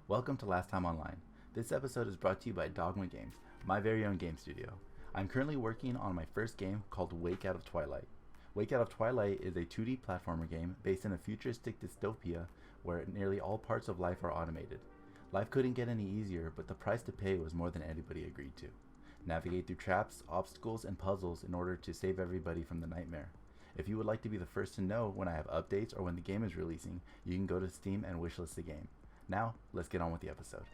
Welcome to Last Time Online. This episode is brought to you by Dogmu Games, my very own game studio. I'm currently working on my first game called Wake Out of Twilight. Wake Out of Twilight is a 2D platformer game based in a futuristic dystopia where nearly all parts of life are automated. Life couldn't get any easier, but the price to pay was more than anybody agreed to. Navigate through traps, obstacles, and puzzles in order to save everybody from the nightmare. If you would like to be the first to know when I have updates or when the game is releasing, you can go to Steam and wishlist the game. Now, let's get on with the episode.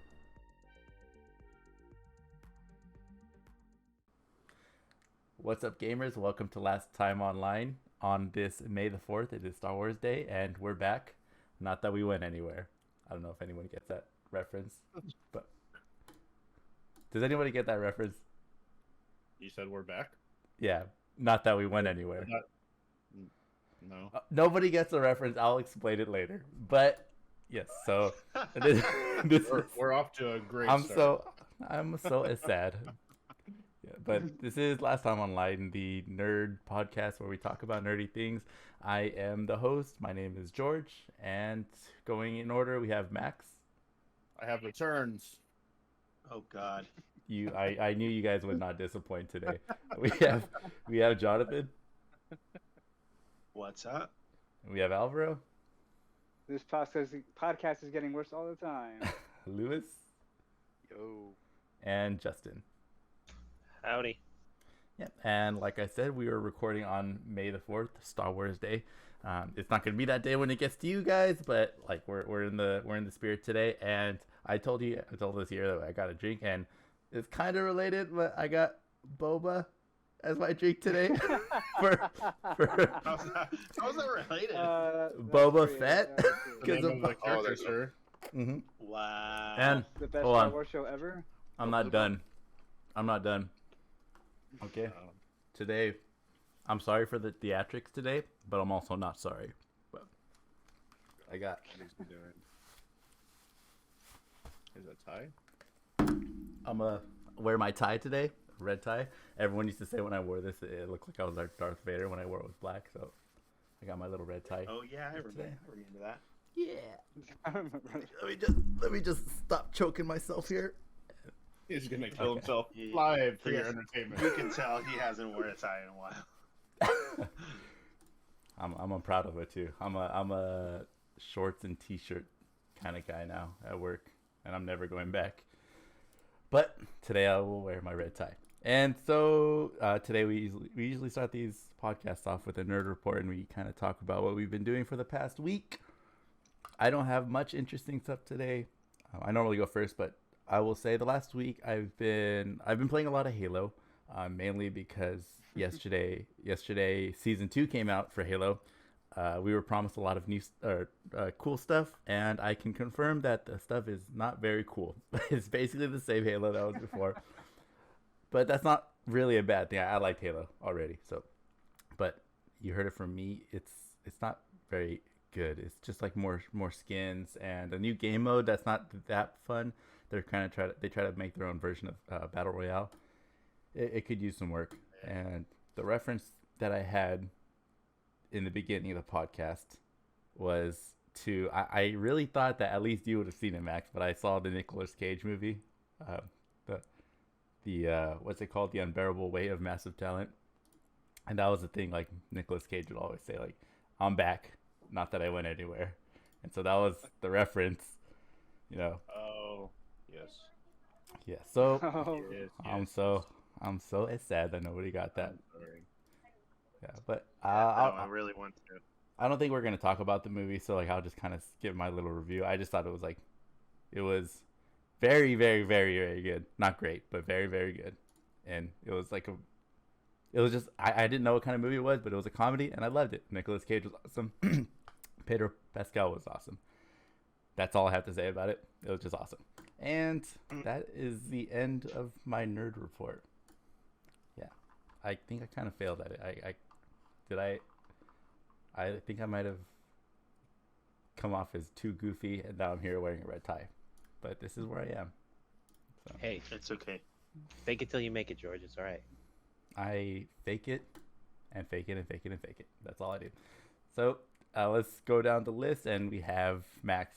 What's up, gamers? Welcome to Last Time Online. On this May the 4th, it is Star Wars Day, and we're back. Not that we went anywhere. I don't know if anyone gets that reference, but does anybody get that reference? You said we're back? Yeah, not that we went anywhere. No. Nobody gets the reference. I'll explain it later. But yes, so We're off to a great I'm start. I'm so sad. Yeah, but this is Last Time Online, the nerd podcast where we talk about nerdy things. I am the host. My name is George, and going in order, we have Max. I have returns. Oh God. I knew you guys would not disappoint today. We have Jonathan. What's up? And we have Alvaro. This podcast is getting worse all the time. Lewis. Yo. And Justin. Howdy. Yep, and like I said, we are recording on May the 4th, Star Wars Day. It's not going to be that day when it gets to you guys, but like we're in the spirit today. And I told this here that I got a drink, and it's kind of related, but I got boba as my drink today. for How's that related? Boba Fett. The name of the character, sir. Mm-hmm. Wow. And The best hold Star on, Wars show ever. I'm not done. Okay. Today, I'm sorry for the theatrics today, but I'm also not sorry. But I got. What is he doing? Is that tie? I'm gonna wear my tie today, red tie. Everyone used to say when I wore this, it looked like I was like Darth Vader. When I wore it was black, so I got my little red tie. Oh yeah, I today. remember that. Yeah. I remember. Let me just stop choking myself here. He's gonna kill Okay. himself Yeah. live for your Yes. entertainment. You can tell he hasn't worn a tie in a while. I'm proud of it too. I'm a shorts and t-shirt kind of guy now at work, and I'm never going back. But today I will wear my red tie. And so today we usually start these podcasts off with a nerd report, and we kind of talk about what we've been doing for the past week. I don't have much interesting stuff today. I normally go first, but I will say the last week I've been playing a lot of Halo, mainly because yesterday season 2 came out for Halo. We were promised a lot of new cool stuff, and I can confirm that the stuff is not very cool. It's basically the same Halo that was before, but that's not really a bad thing. I liked Halo already, so. But you heard it from me. It's not very good. It's just like more skins and a new game mode that's not that fun. They're kind of try to make their own version of Battle Royale. It could use some work. And the reference that I had in the beginning of the podcast was to I really thought that at least you would have seen it, Max, but I saw the Nicolas Cage movie, the what's it called, The Unbearable Weight of Massive Talent, and that was the thing. Like Nicolas Cage would always say, like, "I'm back, not that I went anywhere," and so that was the reference, you know. Oh, yes. Yeah. So Oh, Yes, I'm yes. so sad that nobody got that. I'm sorry. Yeah, but I really want to. I don't think we're gonna talk about the movie, so like I'll just kind of give my little review. I just thought it was very, very, very, very good. Not great, but very, very good. And it was just I didn't know what kind of movie it was, but it was a comedy, and I loved it. Nicolas Cage was awesome. Pedro Pascal was awesome. That's all I have to say about it. It was just awesome. And that is the end of my nerd report. Yeah, I think I kind of failed at it. I think I might have come off as too goofy, and now I'm here wearing a red tie. But this is where I am. So Hey, It's okay. fake it till you make it, George. It's all right. I fake it and fake it and fake it and fake it. That's all I do. So let's go down the list, and we have Max.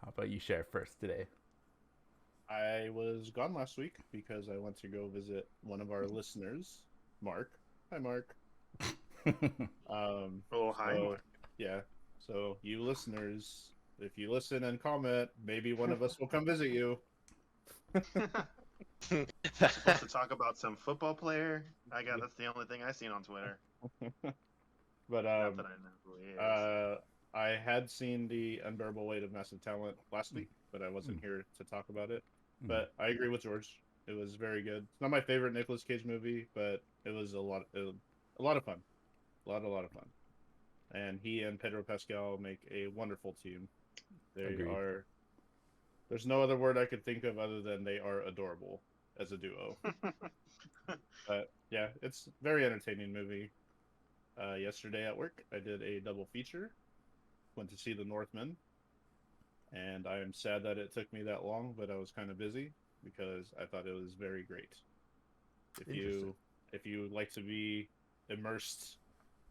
How about you share first today? I was gone last week because I went to go visit one of our listeners, Mark. Hi, Mark. Oh, hi, so, Mark. yeah. So you listeners, if you listen and comment, maybe one of us will come visit you. Supposed to talk about some football player. That's the only thing I seen on Twitter. But Not that I know who he is. I had seen The Unbearable Weight of Massive Talent last week, but I wasn't here to talk about it. But I agree with George. It was very good. It's not my favorite Nicolas Cage movie, but it was a lot of fun. A lot of fun. And he and Pedro Pascal make a wonderful team. They Agreed. are. There's no other word I could think of other than they are adorable as a duo. But yeah, it's a very entertaining movie. Yesterday at work, I did a double feature. Went to see The Northman, and I am sad that it took me that long, but I was kind of busy because I thought it was very great. If you like to be immersed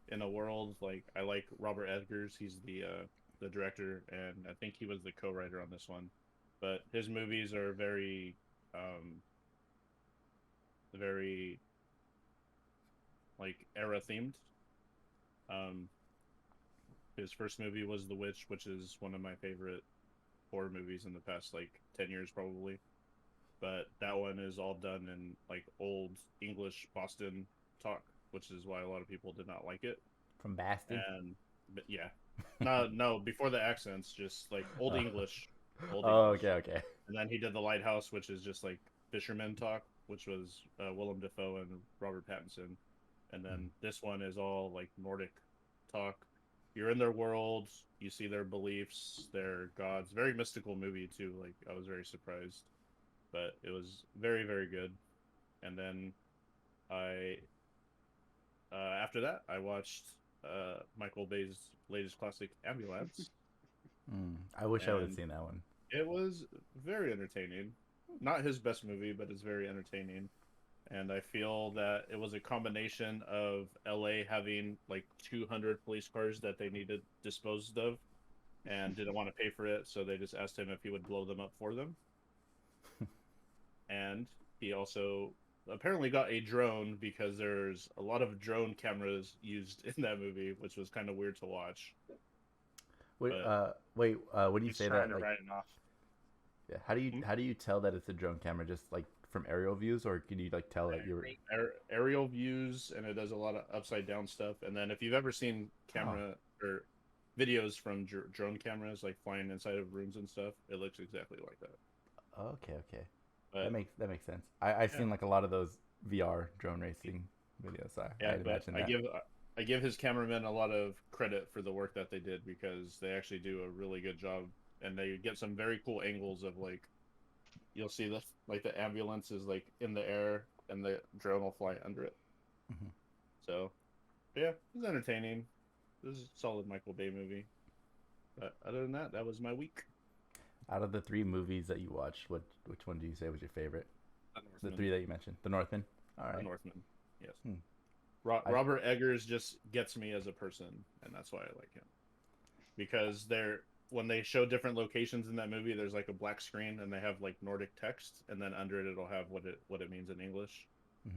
in a world, like I like Robert Eggers, he's the director, and I think he was the co-writer on this one. But his movies are very like era themed. His first movie was The Witch, which is one of my favorite horror movies in the past like 10 years probably. But that one is all done in like old English Boston talk, which is why a lot of people did not like it. From Boston. But yeah, no, before the accents, just like old English. Old English. Okay. And then he did The Lighthouse, which is just like fisherman talk, which was Willem Dafoe and Robert Pattinson. And then this one is all like Nordic talk. You're in their world, you see their beliefs, their gods. Very mystical movie too. Like I was very surprised, but it was very, very good. And then I, after that, I watched Michael Bay's latest classic, Ambulance. I wish I would have seen that one. It was very entertaining. Not his best movie, but it's very entertaining. And I feel that it was a combination of LA having like 200 police cars that they needed disposed of and didn't want to pay for it, so they just asked him if he would blow them up for them. And he also apparently got a drone because there's a lot of drone cameras used in that movie, which was kind of weird to watch. Wait, when you say that, trying to like, write it off. yeah, how do you tell that it's a drone camera? Just like from aerial views, or can you like tell that you're Aerial views, and it does a lot of upside down stuff. And then if you've ever seen camera or videos from drone cameras like flying inside of rooms and stuff, it looks exactly like that. Okay. But, that makes sense. I've seen like a lot of those VR drone racing videos. I give his cameramen a lot of credit for the work that they did because they actually do a really good job, and they get some very cool angles of like you'll see the ambulance is like in the air and the drone will fly under it. So yeah, it was entertaining. This is a solid Michael Bay movie. But other than that, that was my week. Out of the 3 movies that you watched, which one do you say was your favorite? The 3 that you mentioned. The Northman. All right. The Northman. Yes. Robert Eggers just gets me as a person, and that's why I like him. Because when they show different locations in that movie, there's like a black screen, and they have like Nordic text, and then under it, it'll have what it means in English.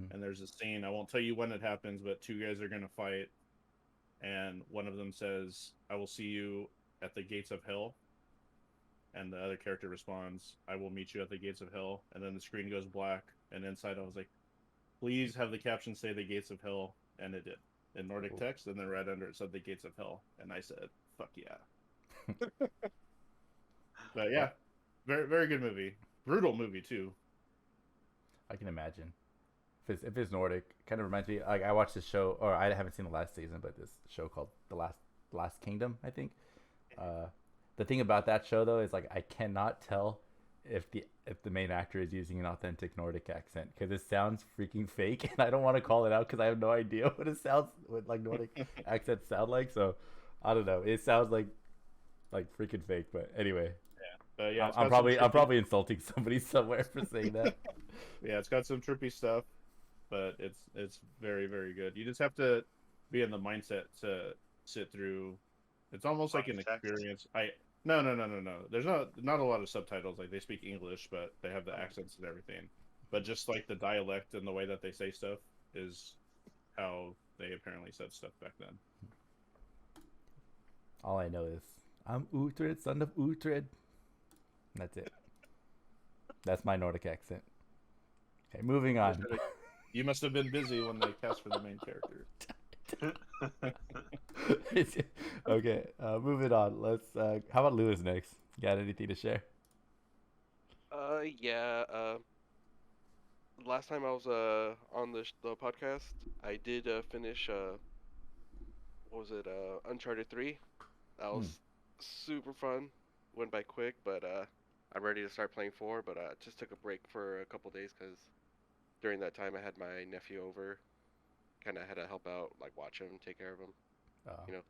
And there's a scene, I won't tell you when it happens, but 2 guys are gonna fight, and one of them says, "I will see you at the gates of hell." And the other character responds, "I will meet you at the gates of hell." And then the screen goes black, and inside I was like, please have the caption say the gates of hell, and it did. In Nordic text, and then right under it said the gates of hell. And I said, fuck yeah. But yeah, very, very good movie. Brutal movie too. I can imagine. If it's Nordic, kind of reminds me, like I watched this show, or I haven't seen the last season, but this show called The Last Kingdom, I think. The thing about that show though is like I cannot tell if the main actor is using an authentic Nordic accent because it sounds freaking fake, and I don't want to call it out because I have no idea what like Nordic accents sound like. So I don't know. It sounds like freaking fake. But anyway, yeah. I'm probably insulting somebody somewhere for saying that. Yeah, it's got some trippy stuff, but it's very, very good. You just have to be in the mindset to sit through. It's almost like an experience. No. There's not a lot of subtitles. Like they speak English, but they have the accents and everything. But just like the dialect and the way that they say stuff is how they apparently said stuff back then. All I know is I'm Uhtred, son of Uhtred. That's it. That's my Nordic accent. Okay, moving on. You must have been busy when they cast for the main character. Okay, moving on. Let's. How about Lewis next? Got anything to share? Yeah. Last time I was on the podcast, I did finish what was it? Uncharted 3. That was super fun. Went by quick, but I'm ready to start playing 4. But just took a break for a couple days because during that time I had my nephew over. Kind of had to help out, like watch him, take care of him. You know,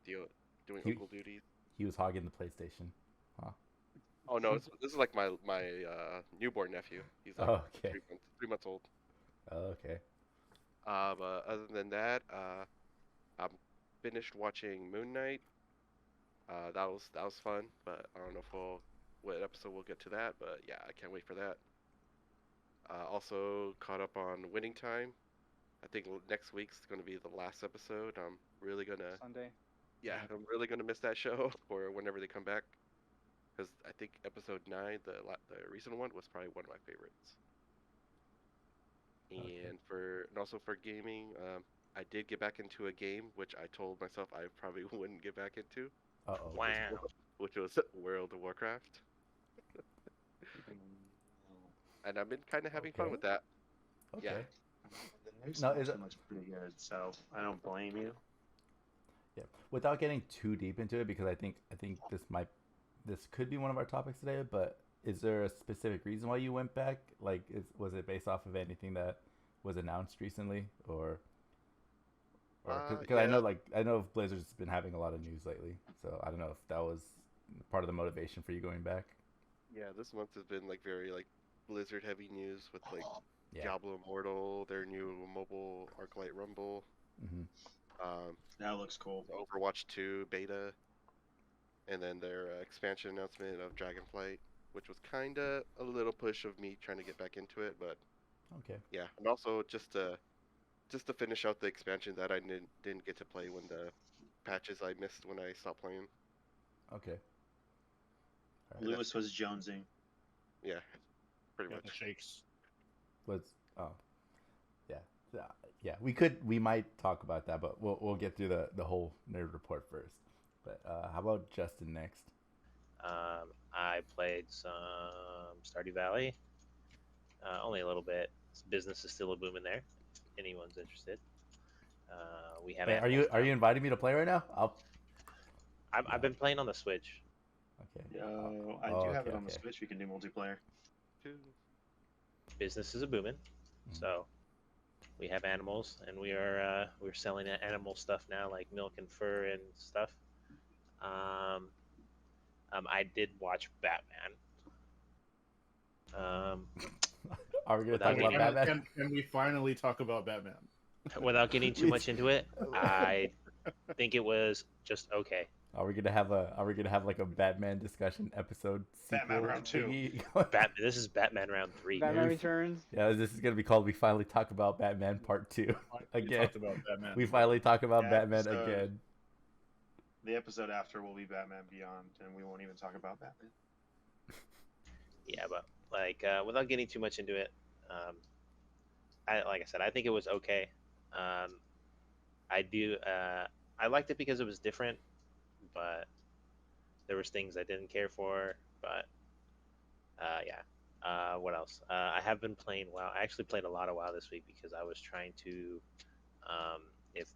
doing uncle duties. He was hogging the PlayStation. Huh? Oh no, this is like my newborn nephew. He's like okay. 3 months old. Okay. But other than that, I'm finished watching Moon Knight. That was fun, but I don't know if what episode we'll get to that. But yeah, I can't wait for that. Also caught up on Winning Time. I think next week's going to be the last episode. I'm really gonna Sunday. Yeah, I'm really gonna miss that show or whenever they come back. Because I think episode 9, the recent one, was probably one of my favorites. And also for gaming, I did get back into a game which I told myself I probably wouldn't get back into. Uh-oh. Wow. Which was World of Warcraft. And I've been kind of having fun with that. Okay. Yeah. The new stuff looks pretty good, so I don't blame you. Yeah. Without getting too deep into it, because I think this could be one of our topics today, but is there a specific reason why you went back? Like, was it based off of anything that was announced recently, or because I know Blizzard's been having a lot of news lately, so I don't know if that was part of the motivation for you going back. Yeah, this month has been like very like Blizzard heavy news with like Diablo Immortal, their new mobile Arclight Rumble. That looks cool. Overwatch 2 beta. And then their expansion announcement of Dragonflight, which was kind of a little push of me trying to get back into it, but yeah. And also just to finish out the expansion that I didn't get to play when the patches I missed when I stopped playing. Okay. Right. Lewis was jonesing. Yeah, pretty much. The shakes. Yeah. We might talk about that, but we'll get through the whole nerd report first. But how about Justin next? I played some Stardew Valley. Only a little bit. Business is still a boom in there. If anyone's interested. We have. Are you inviting me to play right now? I've been playing on the Switch. Okay. I do have it on the Switch. We can do multiplayer. Business is a booming, so we have animals, and we're selling animal stuff now, like milk and fur and stuff. I did watch Batman. Are we going to talk about Batman? Can we finally talk about Batman? Without getting too much into it, I think it was just okay. Are we gonna have like a Batman discussion episode? Batman round 2. This is Batman round 3. Batman Returns. Yeah, this is gonna be called "We Finally Talk About Batman Part 2." Again, we finally talk about Batman again. The episode after will be Batman Beyond, and we won't even talk about Batman. Yeah, but like without getting too much into it, like I said, I think it was okay. I liked it because it was different, but there was things I didn't care for. But what else? I have been playing WoW. I actually played a lot of WoW this week because I was trying to, if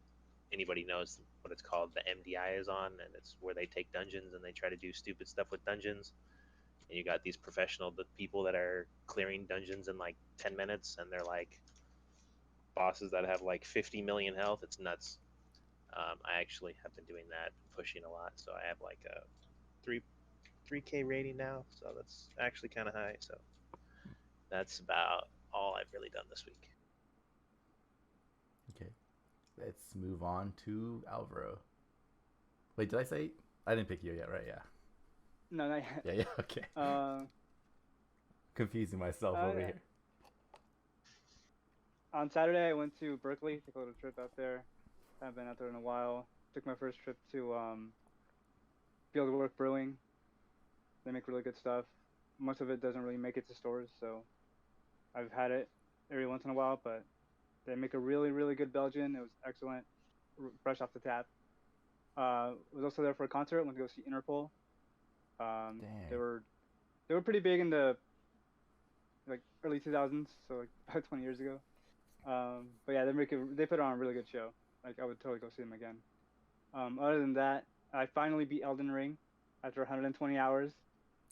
anybody knows what it's called, the MDI is on, and it's where they take dungeons and they try to do stupid stuff with dungeons. And you got these professional people that are clearing dungeons in like 10 minutes, and they're like bosses that have like 50 million health. It's nuts. I actually have been doing that, pushing a lot, so I have like a 3K rating now, so that's actually kind of high. So that's about all I've really done this week. Okay, let's move on to Alvaro. Wait, did I say? I didn't pick you yet, right? Yeah. No, not yet. Yeah, okay. Confusing myself over yeah. here. On Saturday, I went to Berkeley, took a little trip out there. Haven't been out there in a while. Took my first trip to Fieldwork Brewing. They make really good stuff. Most of it doesn't really make it to stores, so I've had it every once in a while, but they make a really, really good Belgian. It was excellent, fresh off the tap. Was also there for a concert. Went to go see Interpol. Dang. They were pretty big in the like early 2000s, so like about 20 years ago. But yeah, they put on a really good show. Like I would totally go see them again. Other than that, I finally beat Elden Ring after 120 hours.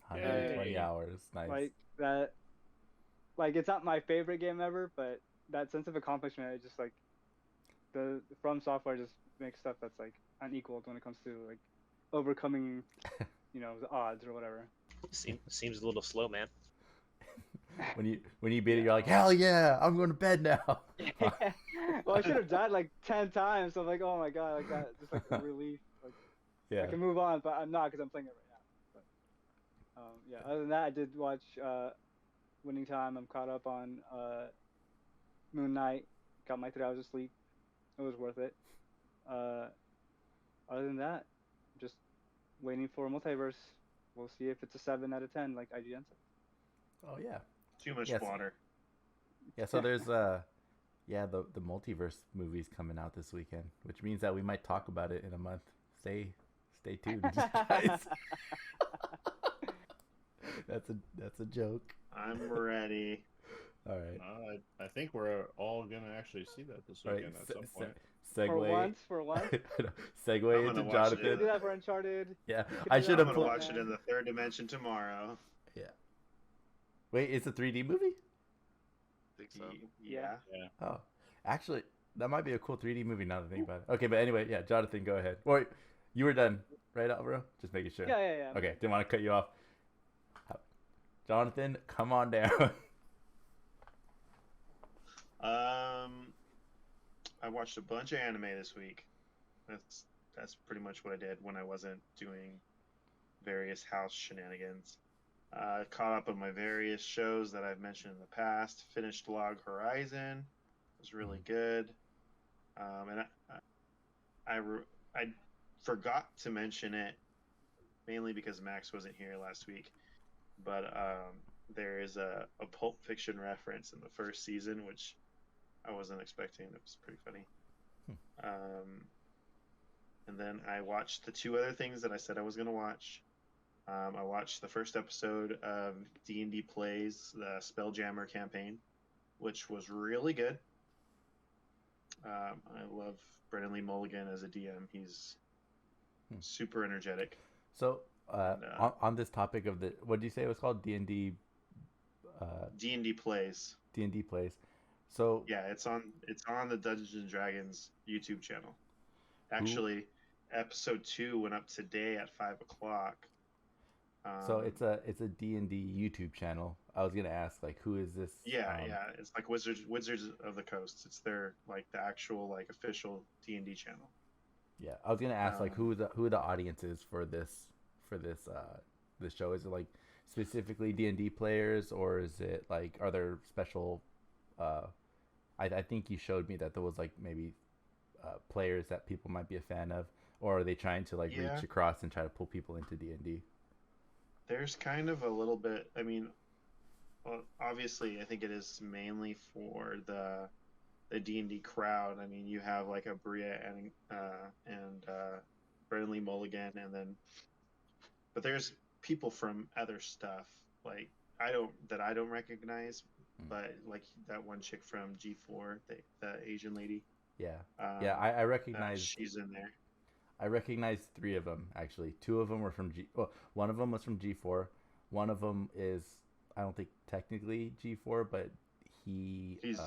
120 Yay. hours. Nice. Like that. Like it's not my favorite game ever, but that sense of accomplishment, it's just like the From Software just makes stuff that's like unequaled when it comes to like overcoming, the odds or whatever. Seems a little slow, man. When you beat it, you're like, hell yeah, I'm going to bed now. Well, I should have died like 10 times. So I'm like, oh my god, like that, just like a relief. Like Yeah. I can move on, but I'm not because I'm playing it right now. But yeah, other than that, I did watch Winning Time. I'm caught up on Moon Knight. Got my 3 hours of sleep. It was worth it. Other than that, just waiting for Multiverse. We'll see if it's a 7 out of 10 like IGN said. Oh yeah. Too much Yes. water. Yeah, so there's the multiverse movie's coming out this weekend, which means that we might talk about it in a month. Stay tuned, guys. That's a joke. I'm ready. All right. I think we're all gonna actually see that this All right. weekend at some point. Segue. For once. Segue I'm into gonna watch it. We do Jonathan. that for Uncharted. Yeah, We I could do should that I'm have gonna for- watch it in the third dimension tomorrow. Yeah. Wait, it's a 3D movie? think so. Yeah. Oh, actually, that might be a cool 3D movie now that I think about it. Okay, but anyway, yeah, Jonathan, go ahead. Or you were done, right, Alvaro? Just making sure. Yeah. Okay, didn't want to cut you off. Jonathan, come on down. I watched a bunch of anime this week. That's pretty much what I did when I wasn't doing various house shenanigans. Caught up on my various shows that I've mentioned in the past. Finished Log Horizon. It was really good. And I forgot to mention it mainly because Max wasn't here last week. But there is a Pulp Fiction reference in the first season, which I wasn't expecting. It was pretty funny. And then I watched the 2 other things that I said I was going to watch. I watched the first episode of D&D Plays, the Spelljammer campaign, which was really good. I love Brennan Lee Mulligan as a DM. He's super energetic. So, on this topic of what did you say it was called? D&D? D&D Plays. D&D Plays. So yeah, it's on the Dungeons and Dragons YouTube channel. Actually, episode 2 went up today at 5:00. So it's a D&D YouTube channel. I was gonna ask, like, who is this? Yeah, it's like Wizards of the Coast. It's their like the actual like official D&D channel. Yeah, I was gonna ask like who the audience is for this show. Is it like specifically D&D players, or is it like, are there special? I think you showed me that there was like maybe players that people might be a fan of, or are they trying to like reach across and try to pull people into D&D? There's kind of a little bit. I mean, well, obviously, I think it is mainly for the D&D crowd. I mean, you have like a Bria and Brennan Lee Mulligan, but there's people from other stuff like I don't recognize, but like that one chick from G4, the Asian lady. Yeah, I recognize. She's in there. I recognize 3 of them actually. 2 of them were from one of them was from G4. One of them is, I don't think technically G4, but he was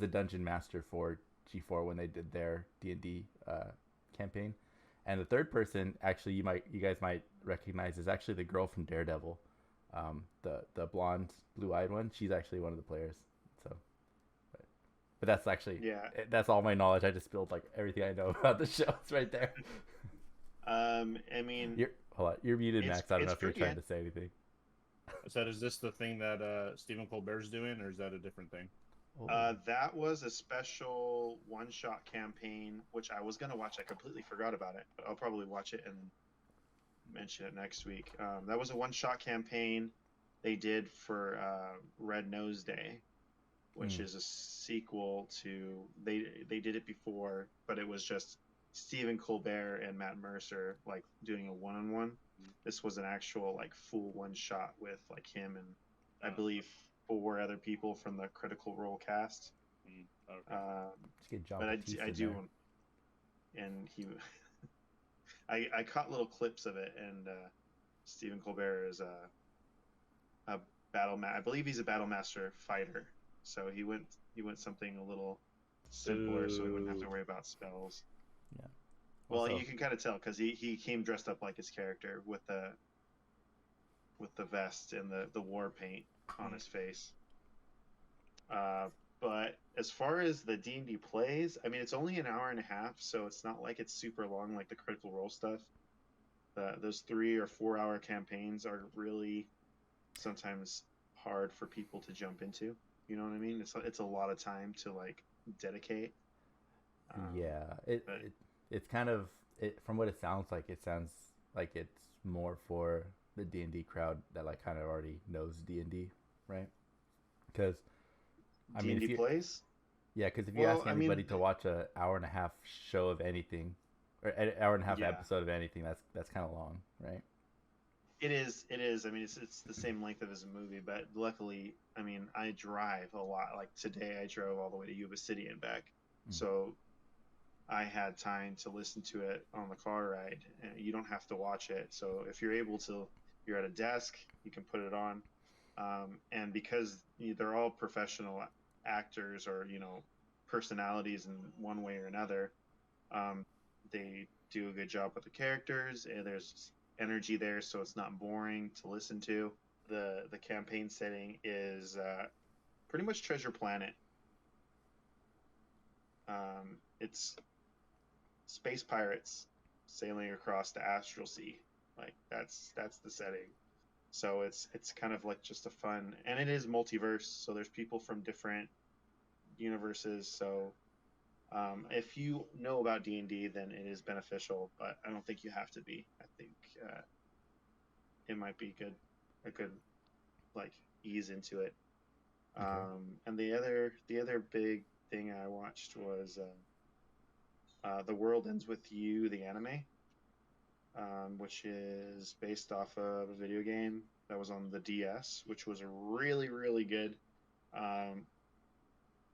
a dungeon master for G4 when they did their D&D campaign. And the third person, actually, you guys might recognize, is actually the girl from Daredevil, the blonde, blue-eyed one. She's actually one of the players. So, but that's actually that's all my knowledge. I just spilled like everything I know about the show. It's right there. I mean, Hold on, you're muted, It's- Max. I don't know it's if you're pretty trying good. to say anything. I said, is this the thing that Stephen Colbert's doing, or is that a different thing? Oh. That was a special one-shot campaign, which I was gonna watch. I completely forgot about it, but I'll probably watch it and mention it next week. That was a one-shot campaign they did for Red Nose Day, which is a sequel to they did it before, but it was just Stephen Colbert and Matt Mercer like doing a one-on-one. This was an actual like full one-shot with like him and I believe 4 other people from the Critical Role cast. Okay. Let's get John But Batiste I in do, there. and he, I caught little clips of it, and Stephen Colbert is a I believe he's a battle master fighter, so he went something a little simpler, so he wouldn't have to worry about spells. Yeah. Well, Also- you can kind of tell because he came dressed up like his character with the vest and the war paint on his face. But as far as the D&D plays, I mean, it's only an hour and a half, so it's not like it's super long like the Critical Role stuff. Those 3 or 4 hour campaigns are really sometimes hard for people to jump into. You know what I mean? It's a lot of time to like dedicate. Yeah, but- it's kind of from what it sounds like. It sounds like it's more for the D&D crowd that like kind of already knows D&D, right? Because I mean, D&D plays? Yeah, because if you Well, ask I mean- anybody to watch an hour and a half show of anything, or an hour and a half Yeah. episode of anything, that's kind of long, right? It is. I mean, it's the same length as a movie, but luckily, I mean, I drive a lot. Like today, I drove all the way to Yuba City and back, so I had time to listen to it on the car ride. And you don't have to watch it. So if you're able to, you're at a desk, you can put it on. And because they're all professional actors or personalities in one way or another, they do a good job with the characters. And there's energy there, so it's not boring to listen to. The campaign setting is pretty much Treasure Planet. It's space pirates sailing across the astral sea. Like that's the setting. So it's kind of like just a fun, and it is multiverse. So there's people from different universes. So if you know about D&D, then it is beneficial. But I don't think you have to be. I think it might be a good like ease into it. Okay. And the other big thing I watched was The World Ends With You, the anime, which is based off of a video game that was on the DS, which was really, really good.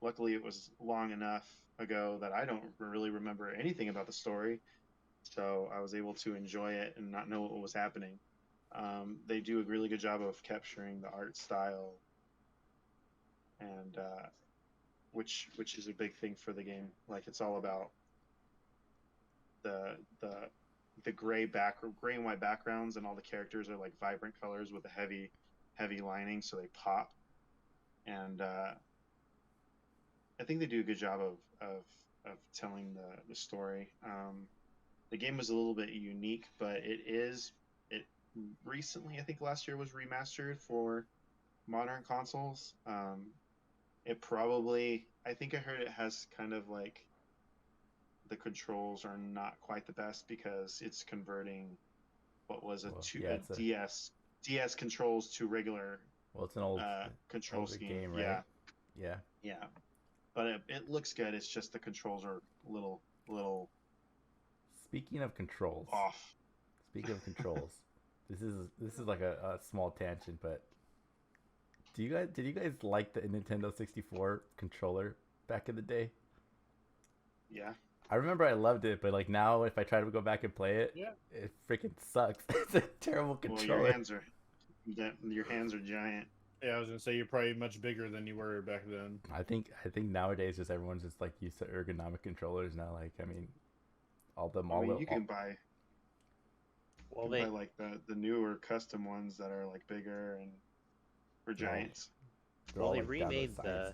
Luckily, it was long enough ago that I don't really remember anything about the story, so I was able to enjoy it and not know what was happening. They do a really good job of capturing the art style, and which is a big thing for the game. Like it's all about the gray and white backgrounds, and all the characters are like vibrant colors with a heavy lining, so they pop. And I think they do a good job of telling the story. The game was a little bit unique, but it recently, I think last year, was remastered for modern consoles. I think I heard it has kind of like the controls are not quite the best because it's converting what was it's DS controls to regular it's an old control older scheme. game, right? Yeah. But it looks good. It's just the controls are a little Speaking of controls, off. this is like a small tangent, but did you guys like the Nintendo 64 controller back in the day? Yeah. I remember I loved it, but like now if I try to go back and play it, it freaking sucks. It's a terrible controller. Well, your hands are giant. Yeah, I was gonna say you're probably much bigger than you were back then. I think nowadays just everyone's just like used to ergonomic controllers now. Like I mean, You can buy like the newer custom ones that are like bigger and for giants. Well, they remade the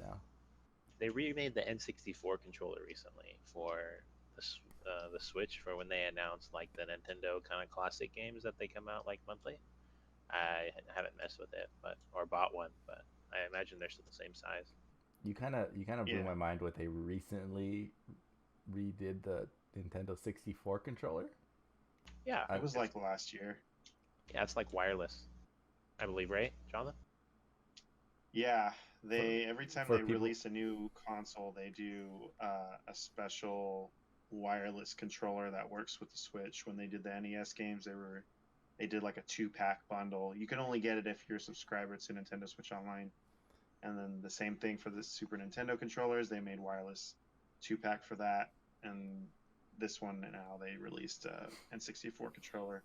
N64 controller recently for the Switch for when they announce like the Nintendo kind of classic games that they come out like monthly. I haven't messed with it, or bought one, but I imagine they're still the same size. You kind of blew Yeah. my mind with they recently redid the Nintendo 64 controller. Yeah, It was like last year. yeah, it's like wireless, I believe, right, Jonathan? Yeah, they every time for they people- release a new console, they do a special wireless controller that works with the Switch. When they did the NES games, they did like a 2-pack bundle. You can only get it if you're a subscriber to Nintendo Switch Online. And then the same thing for the Super Nintendo controllers. They made wireless 2-pack for that. And this one now they released a N64 controller,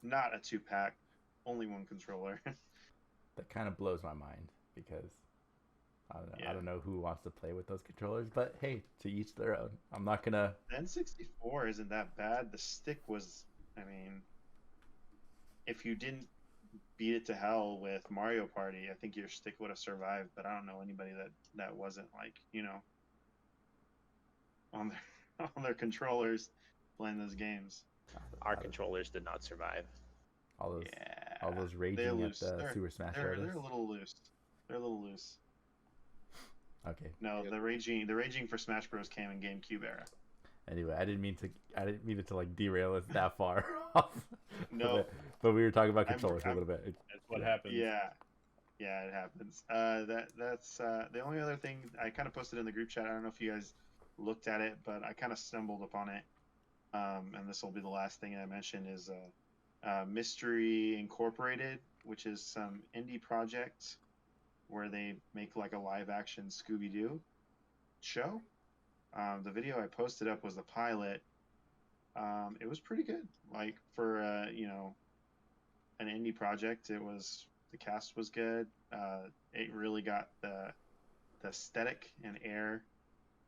not a 2-pack, only one controller. That kind of blows my mind because I don't know. Yeah. I don't know who wants to play with those controllers, but hey, to each their own. I'm not gonna. The N64 isn't that bad. The stick was, I mean, if you didn't beat it to hell with Mario Party, I think your stick would have survived. But I don't know anybody that wasn't like, on their on their controllers playing those games. Our I don't- controllers did not survive. all those Yeah, all those they're raging at loose. the Super Smash They're Brothers. a little loose. They're a little loose. Okay. No, Yeah. the raging for Smash Bros came in GameCube era. Anyway, I didn't mean it to like derail us that far off. No. but we were talking about I'm- controllers a I'm- little bit. That's what Yeah. happens. Yeah, it happens. That's the only other thing I kind of posted in the group chat. I don't know if you guys looked at it, but I kind of stumbled upon it. And this will be the last thing I mention is Mystery Incorporated, which is some indie project where they make like a live action Scooby-Doo show. The video I posted up was the pilot. It was pretty good. Like for an indie project, the cast was good. It really got the aesthetic and air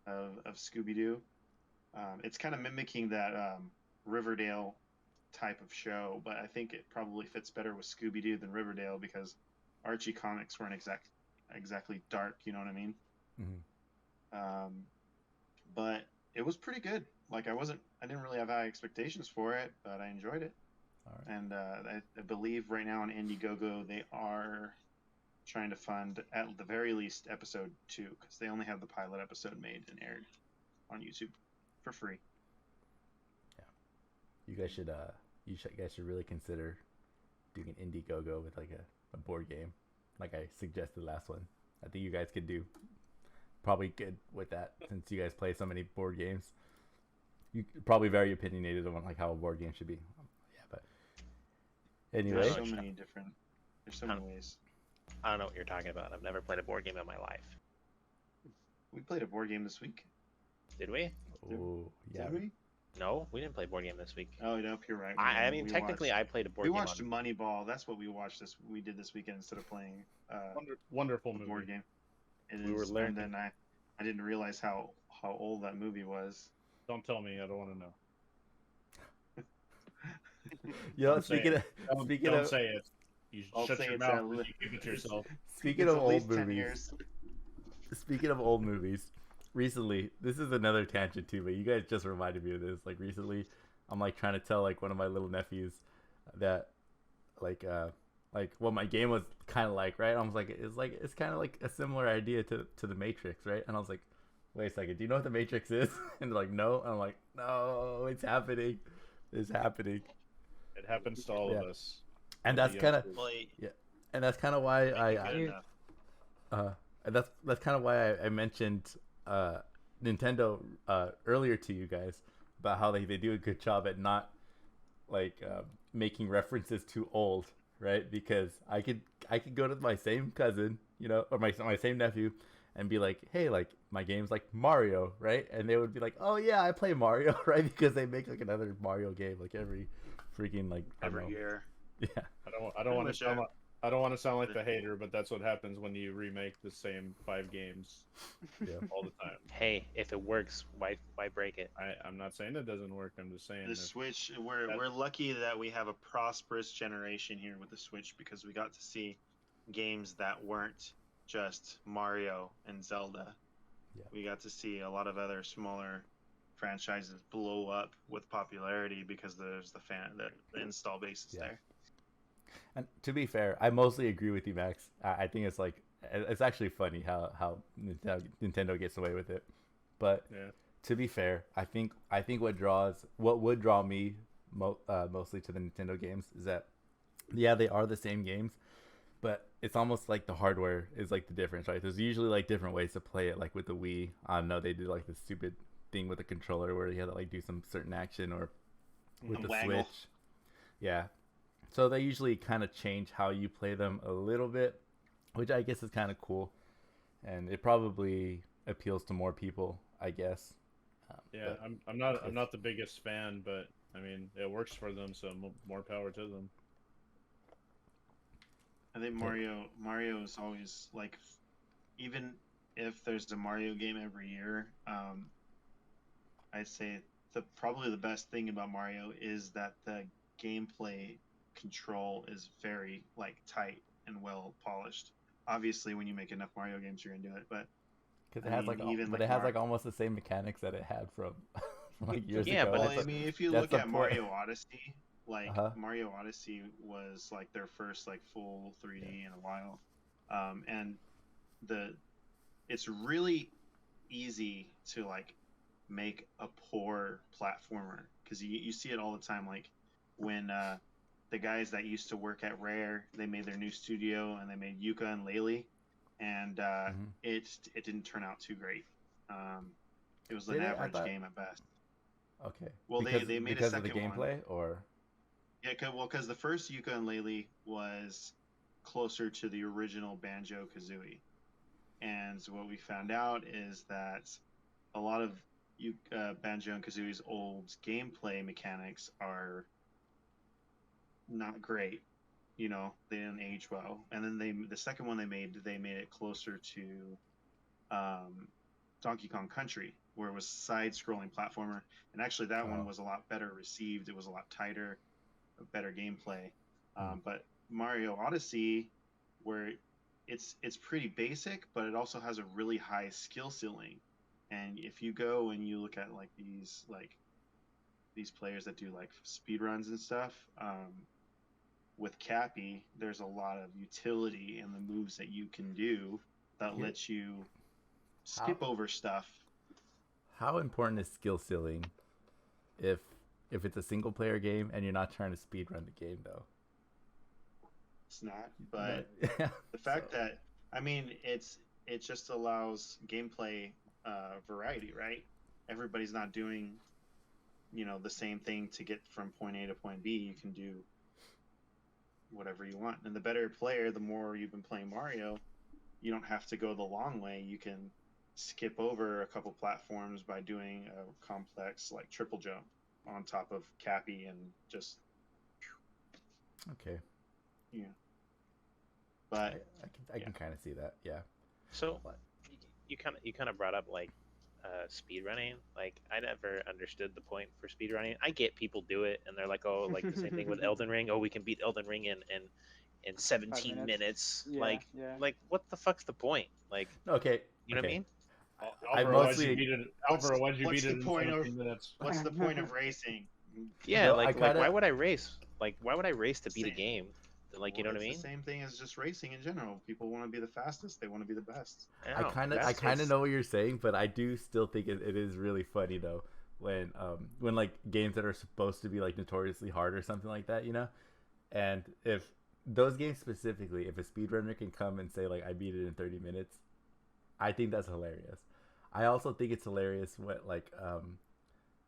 of Scooby-Doo. It's kind of mimicking that Riverdale type of show, but I think it probably fits better with Scooby-Doo than Riverdale because Archie comics weren't exactly dark, you know what I mean? Mhm. But it was pretty good. Like I didn't really have high expectations for it, but I enjoyed it. All right. And I believe right now on Indiegogo they are trying to fund at the very least episode 2 because they only have the pilot episode made and aired on YouTube for free. You guys should really consider doing an Indiegogo with like a board game, like I suggested last one. I think you guys could do probably good with that since you guys play so many board games. You probably very opinionated on like how a board game should be. Yeah, but anyway, There's so many ways. I don't know what you're talking about. I've never played a board game in my life. We played a board game this week. Did we? oh yeah, Did we? No, we didn't play a board game this week. Oh, no, you're right. We I didn't. mean, We technically, watched, I played a board we game. watched Moneyball. That's what we watched we did this weekend instead of playing Wonderful a movie. board game. It We were is, learning. and then I didn't realize how old that movie was. Don't tell me. I don't want to know. Yo, Don't say speaking it. of speaking Don't of say it. You I'll shut say your it's mouth at and le- you keep it to yourself. speaking It's of at old least 10 movies, years. speaking of old movies, recently, this is another tangent too, but you guys just reminded me of this. Like recently, I'm like trying to tell like one of my little nephews that like what my game was kind of like, right? I was like it's kind of like a similar idea to the Matrix, right? And I was like, wait a second, do you know what the Matrix is? And they're like, no. And I'm like, no, it's happening. It's happening. It happens to all Yeah. of us. And that's kind of Well, and that's kind of why Good enough. and that's kind of why I mentioned Nintendo earlier to you guys about how they do a good job at not like making references to old, right? Because I could go to my same cousin, or my same nephew, and be like, hey, like my game's like Mario, right? And they would be like, oh yeah, I play Mario, right? Because they make like another Mario game like every freaking like I don't Every know. year. Yeah. I don't want to much, sound like the hater, but that's what happens when you remake the same 5 games Yeah. all the time. hey, if it works, why break it? I'm not saying it doesn't work. I'm just saying The if- Switch, we're lucky that we have a prosperous generation here with the Switch because we got to see games that weren't just Mario and Zelda. Yeah. We got to see a lot of other smaller franchises blow up with popularity because there's the install base is there. And to be fair, I mostly agree with you, Max. I think it's like it's actually funny how Nintendo gets away with it. But to be fair, I think what would draw me mostly to the Nintendo games is that they are the same games, but it's almost like the hardware is like the difference, right? There's usually like different ways to play it. Like with the Wii, I know they did like this stupid thing with the controller where you had to like do some certain action, or with the waggle. Switch. Yeah. So they usually kind of change how you play them a little bit, which I guess is kind of cool, and it probably appeals to more people, I guess. Yeah, I'm not the biggest fan, but I mean it works for them, so more power to them. I think Mario is always like, even if there's a Mario game every year, I'd say probably the best thing about Mario is that the gameplay control is very like tight and well polished. Obviously, when you make enough Mario games, you're gonna do it, but because it has like almost the same mechanics that it had from like years ago. Well, I mean, if you look at Mario Odyssey, like Mario Odyssey was like their first like full 3D in a while, and it's really easy to like make a poor platformer, because you see it all the time, like when the guys that used to work at Rare, they made their new studio and they made Yuka and Laylee, and it didn't turn out too great. It was an average game at best. Okay. Well, they made a second one. Because of the gameplay, or because the first Yuka and Laylee was closer to the original Banjo-Kazooie, and what we found out is that a lot of Banjo and Kazooie's old gameplay mechanics are not great. You know, they didn't age well. And then the second one they made it closer to Donkey Kong Country, where it was side-scrolling platformer, and actually that one was a lot better received. It was a lot tighter, better gameplay. But Mario Odyssey, where it's pretty basic, but it also has a really high skill ceiling. And if you go and you look at like these players that do like speed runs and stuff, with Cappy, there's a lot of utility in the moves that you can do that lets you skip over stuff. How important is skill ceiling if it's a single player game and you're not trying to speed run the game, though? It's not, but the fact that, I mean, it just allows gameplay variety, right? Everybody's not doing, the same thing to get from point A to point B. You can do whatever you want. And the better player, the more you've been playing Mario, you don't have to go the long way. You can skip over a couple platforms by doing a complex like triple jump on top of Cappy and just okay. Yeah. But I can kind of see that. Yeah. So you kind of brought up like speed running. Like, I never understood the point for speed running. I get people do it and they're like, oh, like the same thing with Elden Ring. Oh, we can beat Elden Ring in 17 minutes. Yeah, like what the fuck's the point? Like, okay, you know what I mean? Alvaro, why'd you beat it in 17 minutes? What's the point of racing? Yeah, why would I race? Like, why would I race to beat a game? Like, you know what I mean? It's the same thing as just racing in general. People want to be the fastest. They want to be the best. I kind of know what you're saying, but I do still think it is really funny though when like games that are supposed to be like notoriously hard or something like that, and if those games specifically, if a speedrunner can come and say like I beat it in 30 minutes, I think that's hilarious. I also think it's hilarious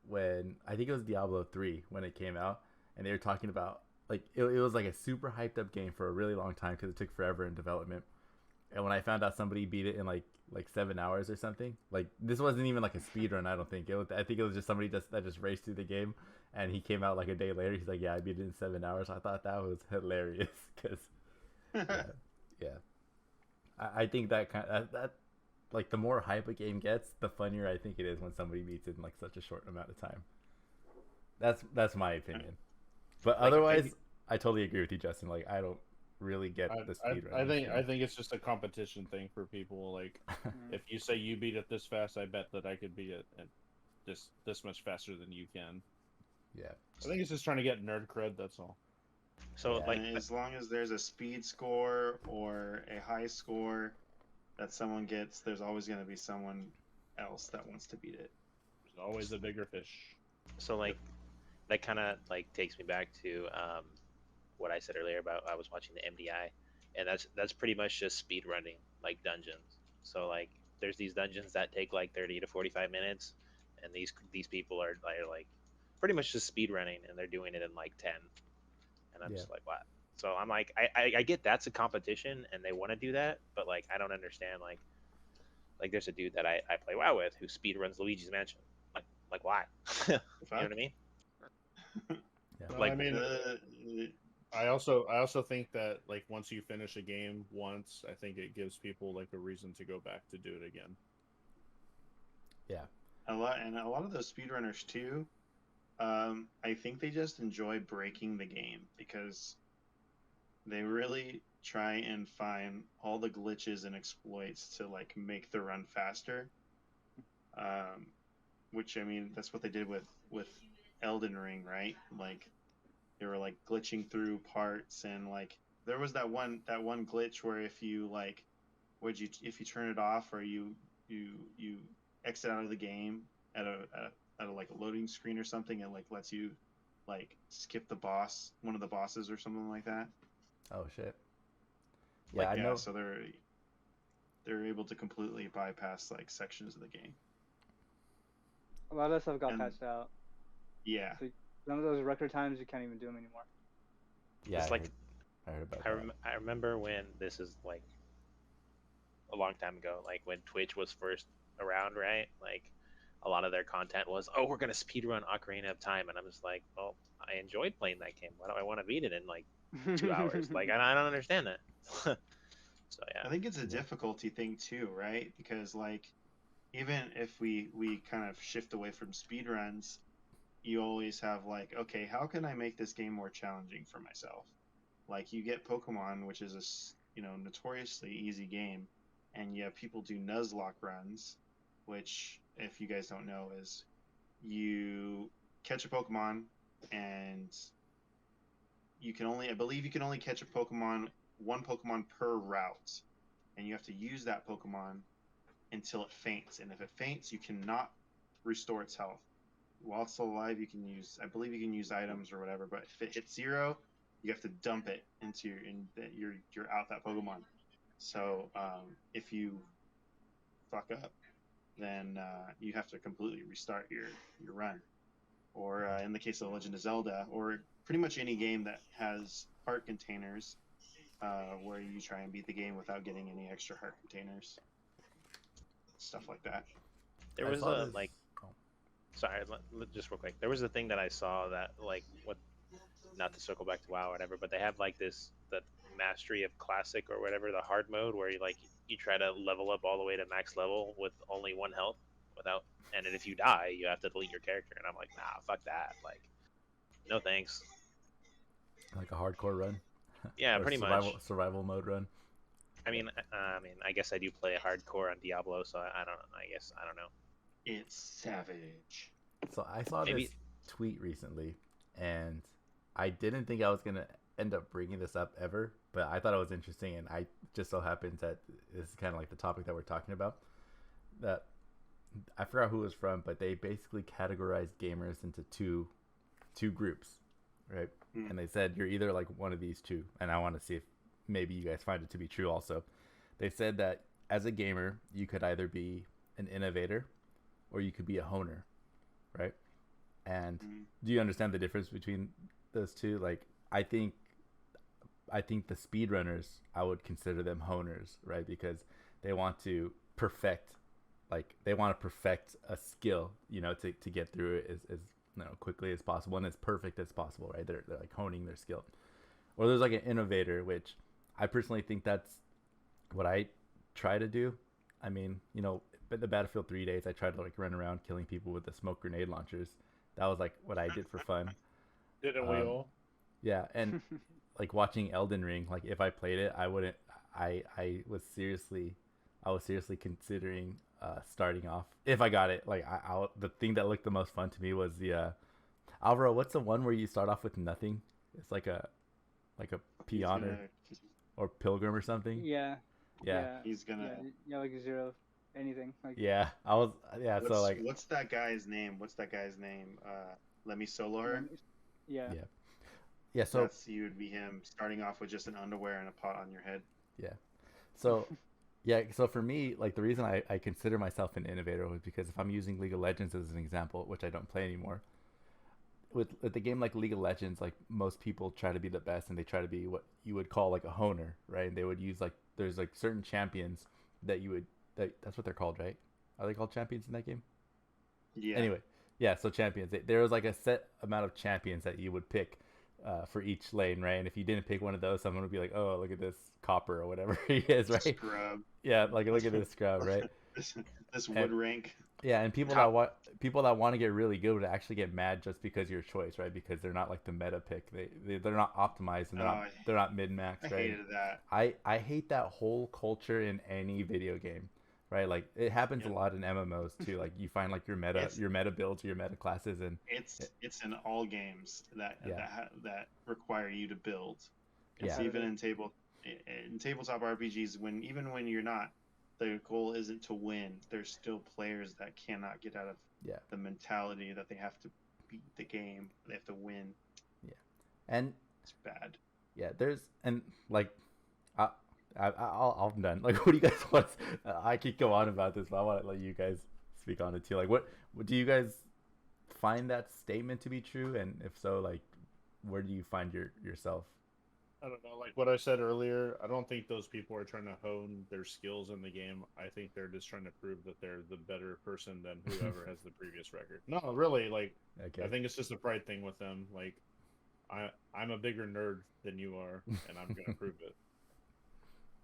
when I think it was Diablo 3 when it came out, and they were talking about like it was like a super hyped up game for a really long time because it took forever in development. And when I found out somebody beat it in like 7 hours or something, like this wasn't even like a speed run. I don't think I think it was just somebody that just raced through the game, and he came out like a day later. He's like, yeah, I beat it in 7 hours. I thought that was hilarious because I think that that like the more hype a game gets, the funnier I think it is when somebody beats it in like such a short amount of time. That's my opinion. But like, otherwise, I totally agree with you, Justin. Like, I don't really get the speed run. I think it's just a competition thing for people. Like, if you say you beat it this fast, I bet that I could beat it this much faster than you can. Yeah. I think it's just trying to get nerd cred. That's all. So Yeah. like, And as long as there's a speed score or a high score that someone gets, there's always going to be someone else that wants to beat it. There's always a bigger fish. so like, that kind of like takes me back to what I said earlier about I was watching the MDI, and that's pretty much just speed running like dungeons. So like, there's these dungeons that take like 30 to 45 minutes, and these people are like pretty much just speed running, and they're doing it in like 10. And I'm Yeah. just like, what? So I'm like, I get that's a competition and they want to do that, but like I don't understand like there's a dude that I play WoW with who speed runs Luigi's Mansion. Like why? You know what I mean? Yeah. Well, Like, I mean, I also think that like once you finish a game once, I think it gives people like a reason to go back to do it again. Yeah. a lot of those speedrunners too. I think they just enjoy breaking the game because they really try and find all the glitches and exploits to like make the run faster. Which I mean, that's what they did with Elden Ring, right? Like they were like glitching through parts, and like there was that one glitch where if you like, if you turn it off or you exit out of the game at a like a loading screen or something, it like lets you like skip one of the bosses or something like that. Oh shit. Yeah, Like, I know. so they're able to completely bypass like sections of the game. A lot of that stuff got And- patched out. Yeah. So some of those record times you can't even do them anymore. Yeah, It's like, I heard about that. I remember when this is like a long time ago, like when Twitch was first around, right? Like a lot of their content was, oh, we're gonna speedrun Ocarina of Time, and I'm just like, well, I enjoyed playing that game. Why do I want to beat it in like 2 hours? Like I don't understand that. So yeah, I think it's a Yeah. difficulty thing too, right? Because like even if we kind of shift away from speedruns, you always have like, okay, how can I make this game more challenging for myself? Like you get Pokemon, which is notoriously easy game, and yeah, people do Nuzlocke runs, which if you guys don't know is you catch a Pokemon and I believe you can only catch one Pokemon per route, and you have to use that Pokemon until it faints. And if it faints, you cannot restore its health. While it's still alive, I believe you can use items or whatever. But if it hits 0, you have to dump it into you're out that Pokemon. So if you fuck up, then you have to completely restart your run. Or in the case of The Legend of Zelda, or pretty much any game that has heart containers, where you try and beat the game without getting any extra heart containers, stuff like that. there I was saw a this- like, oh, sorry, just real quick. There was a thing that I saw that like what, not to circle back to WoW or whatever, but they have like the mastery of classic or whatever, the hard mode where you try to level up all the way to max level with only 1 health without, and then if you die, you have to delete your character. And I'm like, nah, fuck that. Like, no thanks. like a hardcore run. Yeah, Or pretty survival mode run. I mean, I guess I do play hardcore on Diablo, so I don't. I don't know. It's savage. So I saw Maybe- this tweet recently, and I didn't think I was gonna end up bringing this up ever, but I thought it was interesting, and I just so happens that this is kind of like the topic that we're talking about. That I forgot who it was from, but they basically categorized gamers into two groups, right? Hmm. And they said you're either like one of these two, and I want to see if maybe you guys find it to be true also. They said that as a gamer, you could either be an innovator or you could be a honer, right? And Mhm. do you understand the difference between those two? Like, I think the speedrunners, I would consider them honers, right? Because they want to perfect, a skill, to get through it as quickly as possible and as perfect as possible, right? They're like honing their skill. Or there's like an innovator, which I personally think that's what I try to do. I mean, the Battlefield 3 days, I tried to like run around killing people with the smoke grenade launchers. That was like what I did for fun. Didn't we all? Yeah, and like watching Elden Ring, like if I played it, I wouldn't. I was seriously considering starting off. If I got it, like the thing that looked the most fun to me was the Alvaro. What's the one where you start off with nothing? It's like a peon or pilgrim or something. Yeah. Yeah. He's gonna. Yeah, like zero, anything. Like. Yeah, I was. Yeah, so like. What's that guy's name? Let me solo her. Yeah. Yeah. Yeah. So You would be him starting off with just an underwear and a pot on your head. Yeah. So. Yeah, so for me, like the reason I consider myself an innovator was because if I'm using League of Legends as an example, which I don't play anymore, with the game like League of Legends, like most people try to be the best and they try to be what you would call like a honer, right? And they would use like there's like certain champions that you would that's what they're called, right? Are they called champions in that game? Yeah. Anyway, yeah, so champions. There was like a set amount of champions that you would pick for each lane, right? And if you didn't pick one of those, someone would be like, "Oh, look at this copper or whatever he is," right? Scrub. Yeah, like look at this scrub, right? this wood rank. Yeah, and people that want to get really good would actually get mad just because of your choice, right? Because they're not like the meta pick. They're not optimized and they're not mid max, right? I hated that. I hate that whole culture in any video game, right? Like it happens a lot in MMOs too. Like you find like your meta builds or your meta classes, and it's in all games that require you to build. It's even in tabletop RPGs even when you're not. The goal isn't to win. There's still players that cannot get out of the mentality that they have to beat the game. They have to win. Yeah, and it's bad. Yeah, I'm done. Like, what do you guys want? I could go on about this, but I want to let you guys speak on it too. Like, what do you guys find that statement to be true? And if so, like, where do you find yourself? I don't know, like what I said earlier, I don't think those people are trying to hone their skills in the game. I think they're just trying to prove that they're the better person than whoever has the previous record. No, really, like, I think it's just a pride thing with them. Like, I'm a bigger nerd than you are, and I'm going to prove it.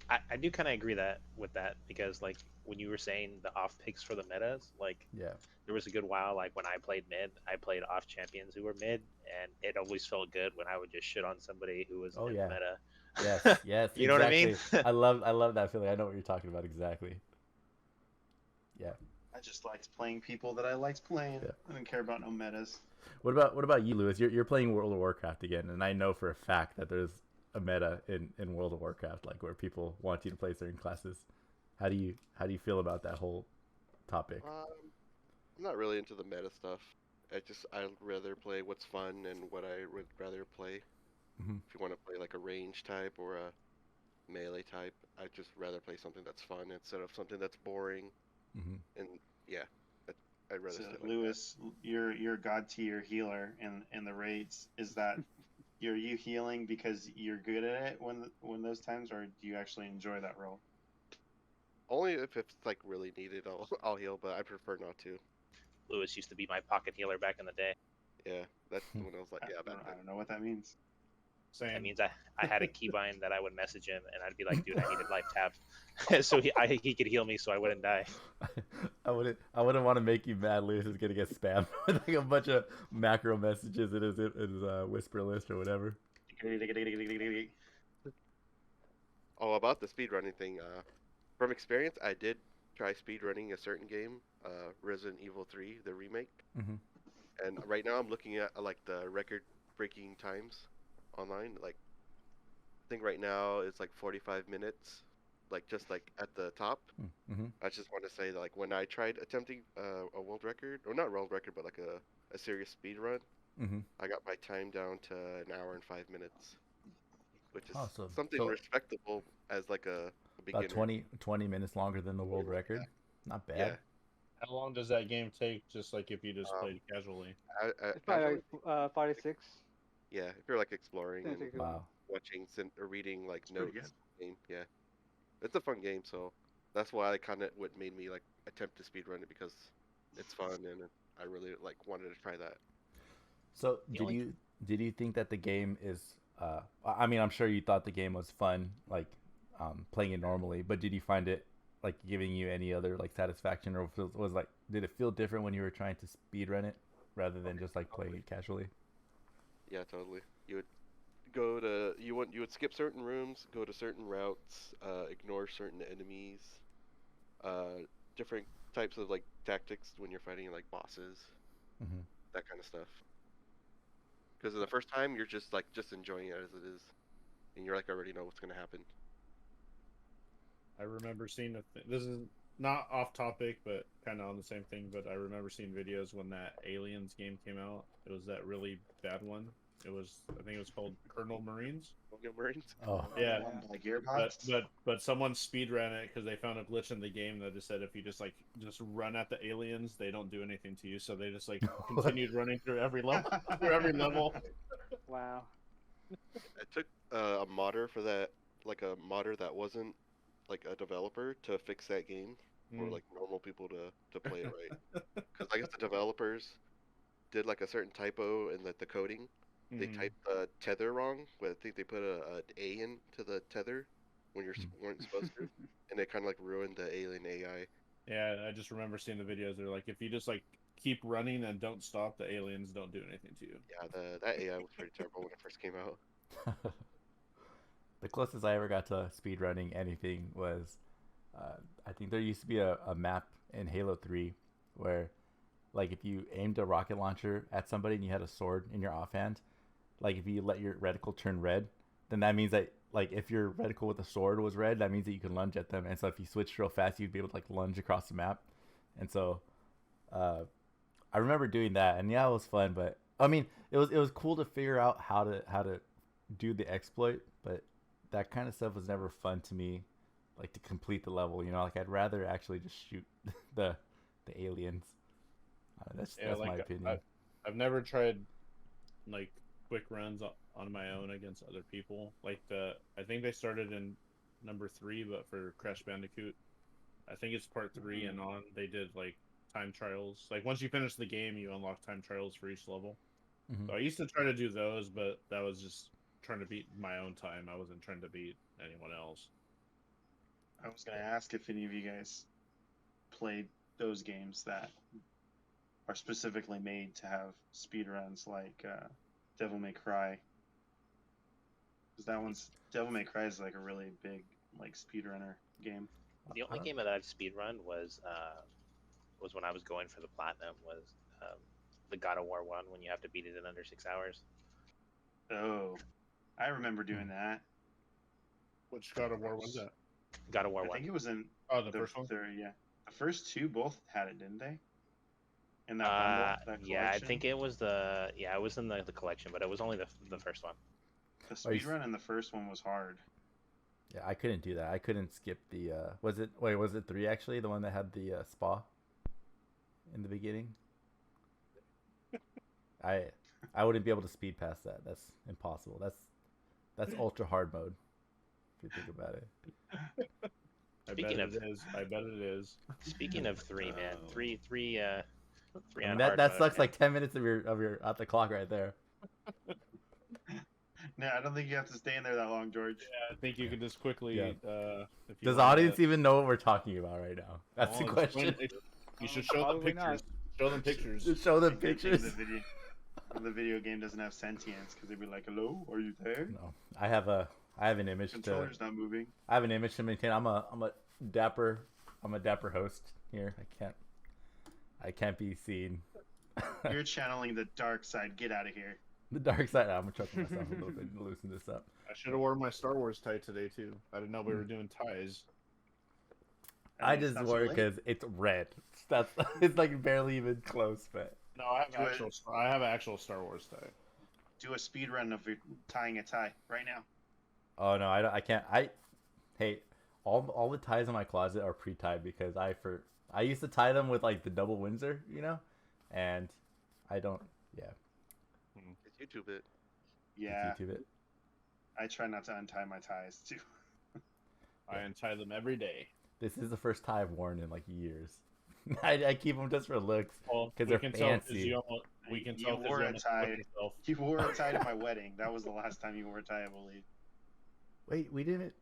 I do kind of agree with that because, like, when you were saying the off picks for the metas, like, there was a good while, like, when I played mid, I played off champions who were mid, and it always felt good when I would just shit on somebody who was in the meta. Yes, you know what I mean? I love that feeling. I know what you're talking about exactly. Yeah. I just liked playing people that I liked playing. Yeah. I didn't care about no metas. What about you, Lewis? You're playing World of Warcraft again, and I know for a fact that there's a meta in World of Warcraft, like where people want you to play certain classes. How do you feel about that whole topic? I'm not really into the meta stuff. I'd rather play what's fun and what I would rather play. Mm-hmm. If you want to play like a range type or a melee type, I'd just rather play something that's fun instead of something that's boring. Mm-hmm. And yeah, I'd rather. So, Lewis, you're god tier healer in the raids. Is that are you healing because you're good at it when those times, or do you actually enjoy that role? Only if it's like really needed, I'll heal, but I prefer not to. Lewis used to be my pocket healer back in the day. Yeah, that's when I was like, I don't know what that means. Same. That means I had a keybind that I would message him, and I'd be like, dude, I needed life tabs, so he could heal me, so I wouldn't die. I wouldn't want to make you mad. Lewis is gonna get spammed with like a bunch of macro messages in his whisper list or whatever. Oh, about the speedrunning thing. From experience, I did try speedrunning a certain game, Resident Evil 3, the remake. Mm-hmm. And right now I'm looking at like the record-breaking times online. Like, I think right now it's like 45 minutes, like just like at the top. Mm-hmm. I just want to say that, like, when I tried attempting a world record, or not world record, but like a serious speed run, Mm-hmm. I got my time down to an hour and 5 minutes, which is Awesome. something respectable as like a beginner. About 20 minutes longer than the world record. Yeah. Not bad. Yeah. How long does that game take, just like if you just played casually? It's probably like 5 to 6. Yeah, if you're like exploring and Wow. watching or reading like pretty notes. Game, yeah, it's a fun game, so that's why I kind of what made me like attempt to speedrun it, because it's fun and I really like wanted to try that. So did you think that the game is? I mean, I'm sure you thought the game was fun, like playing it normally, but did you find it like giving you any other like satisfaction, or was like did it feel different when you were trying to speedrun it rather than just like playing it casually? Yeah, totally. You would skip certain rooms, go to certain routes, ignore certain enemies, different types of like tactics when you're fighting like bosses, Mm-hmm. that kind of stuff. Because the first time you're just enjoying it as it is, and you're like already know what's gonna happen. I remember seeing this is not off topic, but kind of on the same thing. But I remember seeing videos when that Aliens game came out. It was that really bad one. It was, I think it was called Colonel Marines. Marines. Oh, Yeah. Like Gearbox. But someone speedran it because they found a glitch in the game that just said if you just run at the aliens, they don't do anything to you. So they just continued running through every level. Wow. I took a modder for that, like a modder that wasn't like a developer to fix that game for like normal people to play it right. Because I guess the developers did like a certain typo in the coding. They typed the tether wrong, but I think they put an A into the tether when you weren't supposed to, and it kind of like ruined the alien AI. Yeah, I just remember seeing the videos. They're like, if you just keep running and don't stop, the aliens don't do anything to you. Yeah, that AI was pretty terrible when it first came out. The closest I ever got to speedrunning anything was, I think there used to be a map in Halo 3 where, like, if you aimed a rocket launcher at somebody and you had a sword in your offhand, like, if you let your reticle turn red, then that means that, like, if your reticle with a sword was red, that means that you can lunge at them. And so if you switched real fast, you'd be able to, like, lunge across the map. And so, I remember doing that, and yeah, it was fun. But I mean, it was cool to figure out how to do the exploit, but that kind of stuff was never fun to me, like to complete the level. You know, like I'd rather actually just shoot the aliens. That's my opinion. I've never tried like quick runs on my own against other people. Like I think they started in number 3, but for Crash Bandicoot, I think it's part 3 and on. They did like time trials. Like once you finish the game, you unlock time trials for each level. Mm-hmm. So I used to try to do those, but that was just trying to beat my own time. I wasn't trying to beat anyone else. I was going to ask if any of you guys played those games that are specifically made to have speedruns like Devil May Cry. Because Devil May Cry is like a really big like speedrunner game. The only game that I've speedrun was when I was going for the platinum was the God of War 1 when you have to beat it in under 6 hours. Oh, I remember doing that. Which God of War was that? God of War 1. I think it was in the first one. Yeah, the first 2 both had it, didn't they? In that bundle, that yeah, I think it was it was in the collection, but it was only the first one. The speedrun in the first one was hard. Yeah, I couldn't do that. I couldn't skip the was it 3 actually, the one that had the spa in the beginning? I wouldn't be able to speed past that. That's impossible. That's ultra hard mode, if you think about it. I bet it is. Speaking of 3, man, 3 I mean, that sucks like 10 minutes of your at the clock right there. No, I don't think you have to stay in there that long, George. Yeah, I think you can just quickly. Yeah. If you Does the audience even know what we're talking about right now? That's the question. You should show them pictures. Show them pictures. Just show them pictures. The video game doesn't have sentience because they'd be like, "Hello, are you there?" No, I have an image. Controller's not moving. I have an image to maintain. I'm a dapper host here. I can't be seen. You're channeling the dark side. Get out of here. The dark side. I'm choking myself a little bit to loosen this up. I should have worn my Star Wars tie today too. I didn't know we were doing ties. I just wore it because it's red. It's like barely even close, but. No, I have actual Star Wars tie. Do a speed run of tying a tie right now. Oh no, I can't. Hey, all the ties in my closet are pre-tied because I used to tie them with like the double Windsor, you know, and I don't. Yeah. It's YouTube it. Yeah. It's YouTube it. I try not to untie my ties too. I untie them every day. This is the first tie I've worn in like years. I keep them just for looks because they're fancy. We can you tell wore a tie. You wore a tie to my wedding. That was the last time you wore a tie, I believe. Wait, we didn't.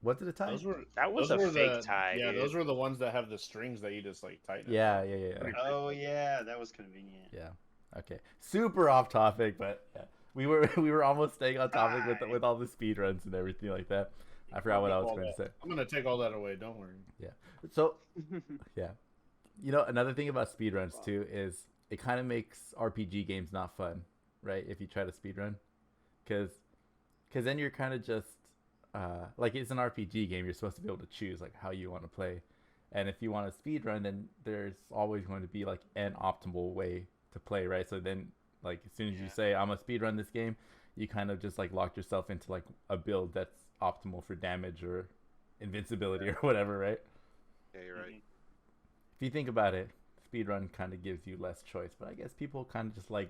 Was it a tie? That was a fake tie. Yeah, dude. those were the ones that have the strings that you just like tighten. Yeah. Oh yeah, that was convenient. Yeah. Okay. Super off topic, but yeah. we were almost staying on topic with all the speed runs and everything like that. I forgot what I was going to say. I'm gonna take all that away. Don't worry. Yeah. So, yeah. You know, another thing about speedruns too is it kind of makes RPG games not fun, right? If you try to speedrun, because then you're kind of just like it's an RPG game. You're supposed to be able to choose like how you want to play, and if you want to speedrun, then there's always going to be like an optimal way to play, right? So then like as soon as you say I'm gonna speedrun this game, you kind of just like locked yourself into like a build that's optimal for damage or invincibility or whatever, right? Yeah, you're right. If you think about it, speedrun kind of gives you less choice, but I guess people kind of just like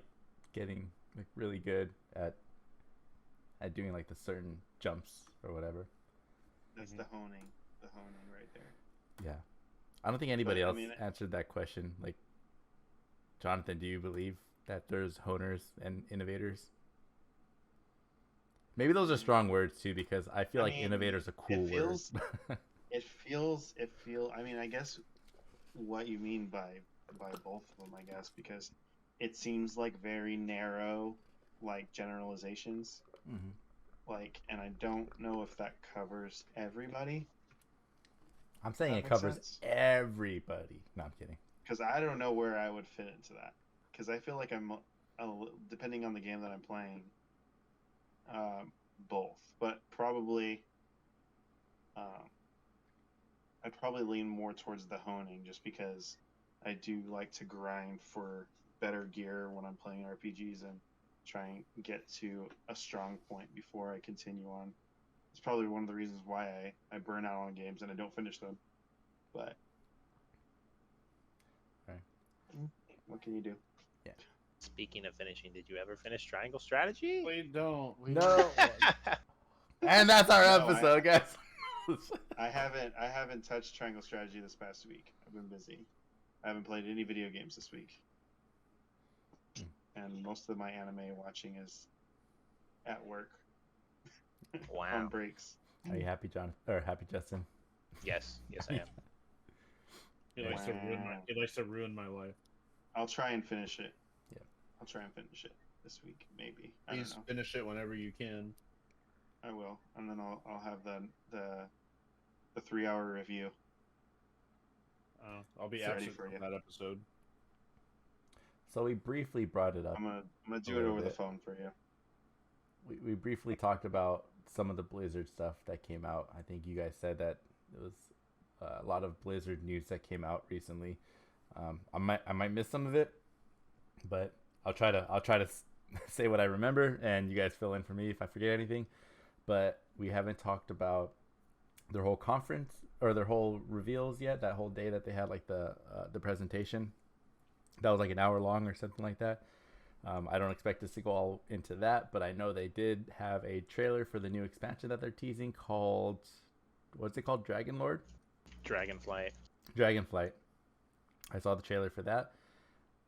getting like really good at doing like the certain jumps or whatever. That's the honing right there. Yeah, I don't think anybody But, I else mean, answered that question. Like, Jonathan, do you believe that there's honers and innovators? Maybe those are strong words too, because I feel like innovator's a cool word. It feels. I mean, I guess what you mean by both of them, I guess, because it seems like very narrow, like generalizations. Mm-hmm. Like, and I don't know if that covers everybody. I'm saying it makes covers sense? everybody. No, I'm kidding. Because I don't know where I would fit into that. Because I feel like I'm, depending on the game that I'm playing, both. But probably, I'd probably lean more towards the honing, just because I do like to grind for better gear when I'm playing RPGs and try and get to a strong point before I continue on. It's probably one of the reasons why I burn out on games and I don't finish them. But what can you do? Yeah. Speaking of finishing, did you ever finish Triangle Strategy? We don't. No. And that's our episode, guys. I haven't touched Triangle Strategy this past week. I've been busy. I haven't played any video games this week. And most of my anime watching is at work. Wow. On breaks. Are you happy, John? Or happy, Justin? Yes, I am. He likes to ruin my life. I'll try and finish it. Yeah. I'll try and finish it this week, maybe. I Please don't know. finish it whenever you can. I will, and then I'll have the 3-hour review. I'll be Ready absent for from you. that episode. So we briefly brought it up. I'm gonna do it over the phone for you. We briefly talked about some of the Blizzard stuff that came out. I think you guys said that it was a lot of Blizzard news that came out recently. I might miss some of it, but I'll try to say what I remember, and you guys fill in for me if I forget anything. But we haven't talked about their whole conference or their whole reveals yet. That whole day that they had like the presentation, that was like an hour long or something like that. I don't expect us to go all into that, but I know they did have a trailer for the new expansion that they're teasing called, what's it called? Dragonflight. Dragonflight. I saw the trailer for that.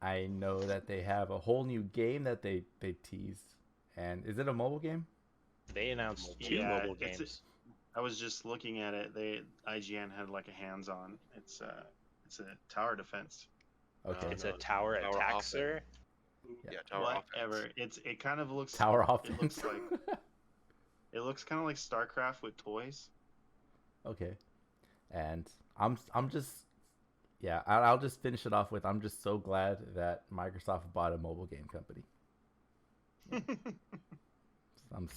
I know that they have a whole new game that they teased. And is it a mobile game? They announced two mobile games. I was just looking at it. IGN had like a hands-on. It's a tower defense. Okay. It's a tower attack, sir. Yeah, tower Whatever. offense. It kind of looks Tower offense. It looks kind of like StarCraft with toys. Okay. And I'm just, yeah, I'll just finish it off with, I'm just so glad that Microsoft bought a mobile game company. I'm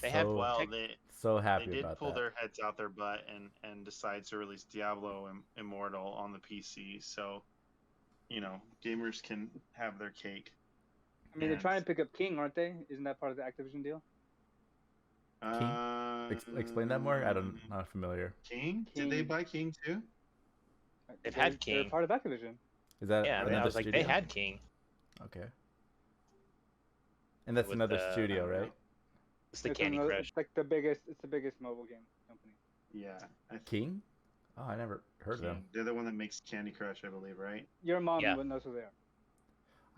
so happy they did about pull that. their heads out their butt and decide to release Diablo Immortal on the PC. So, gamers can have their cake. I mean, they're trying to pick up King, aren't they? Isn't that part of the Activision deal? King? Explain that more? I'm not familiar. King? Did they buy King too? They've had King. They're part of Activision. Is that I was like, studio? they had King. Okay. And that's With another studio, right? It's the Candy Crush. It's like the biggest mobile game company. Yeah. King? Oh, I never heard of them. They're the one that makes Candy Crush, I believe, right? Your mom wouldn't know who they are.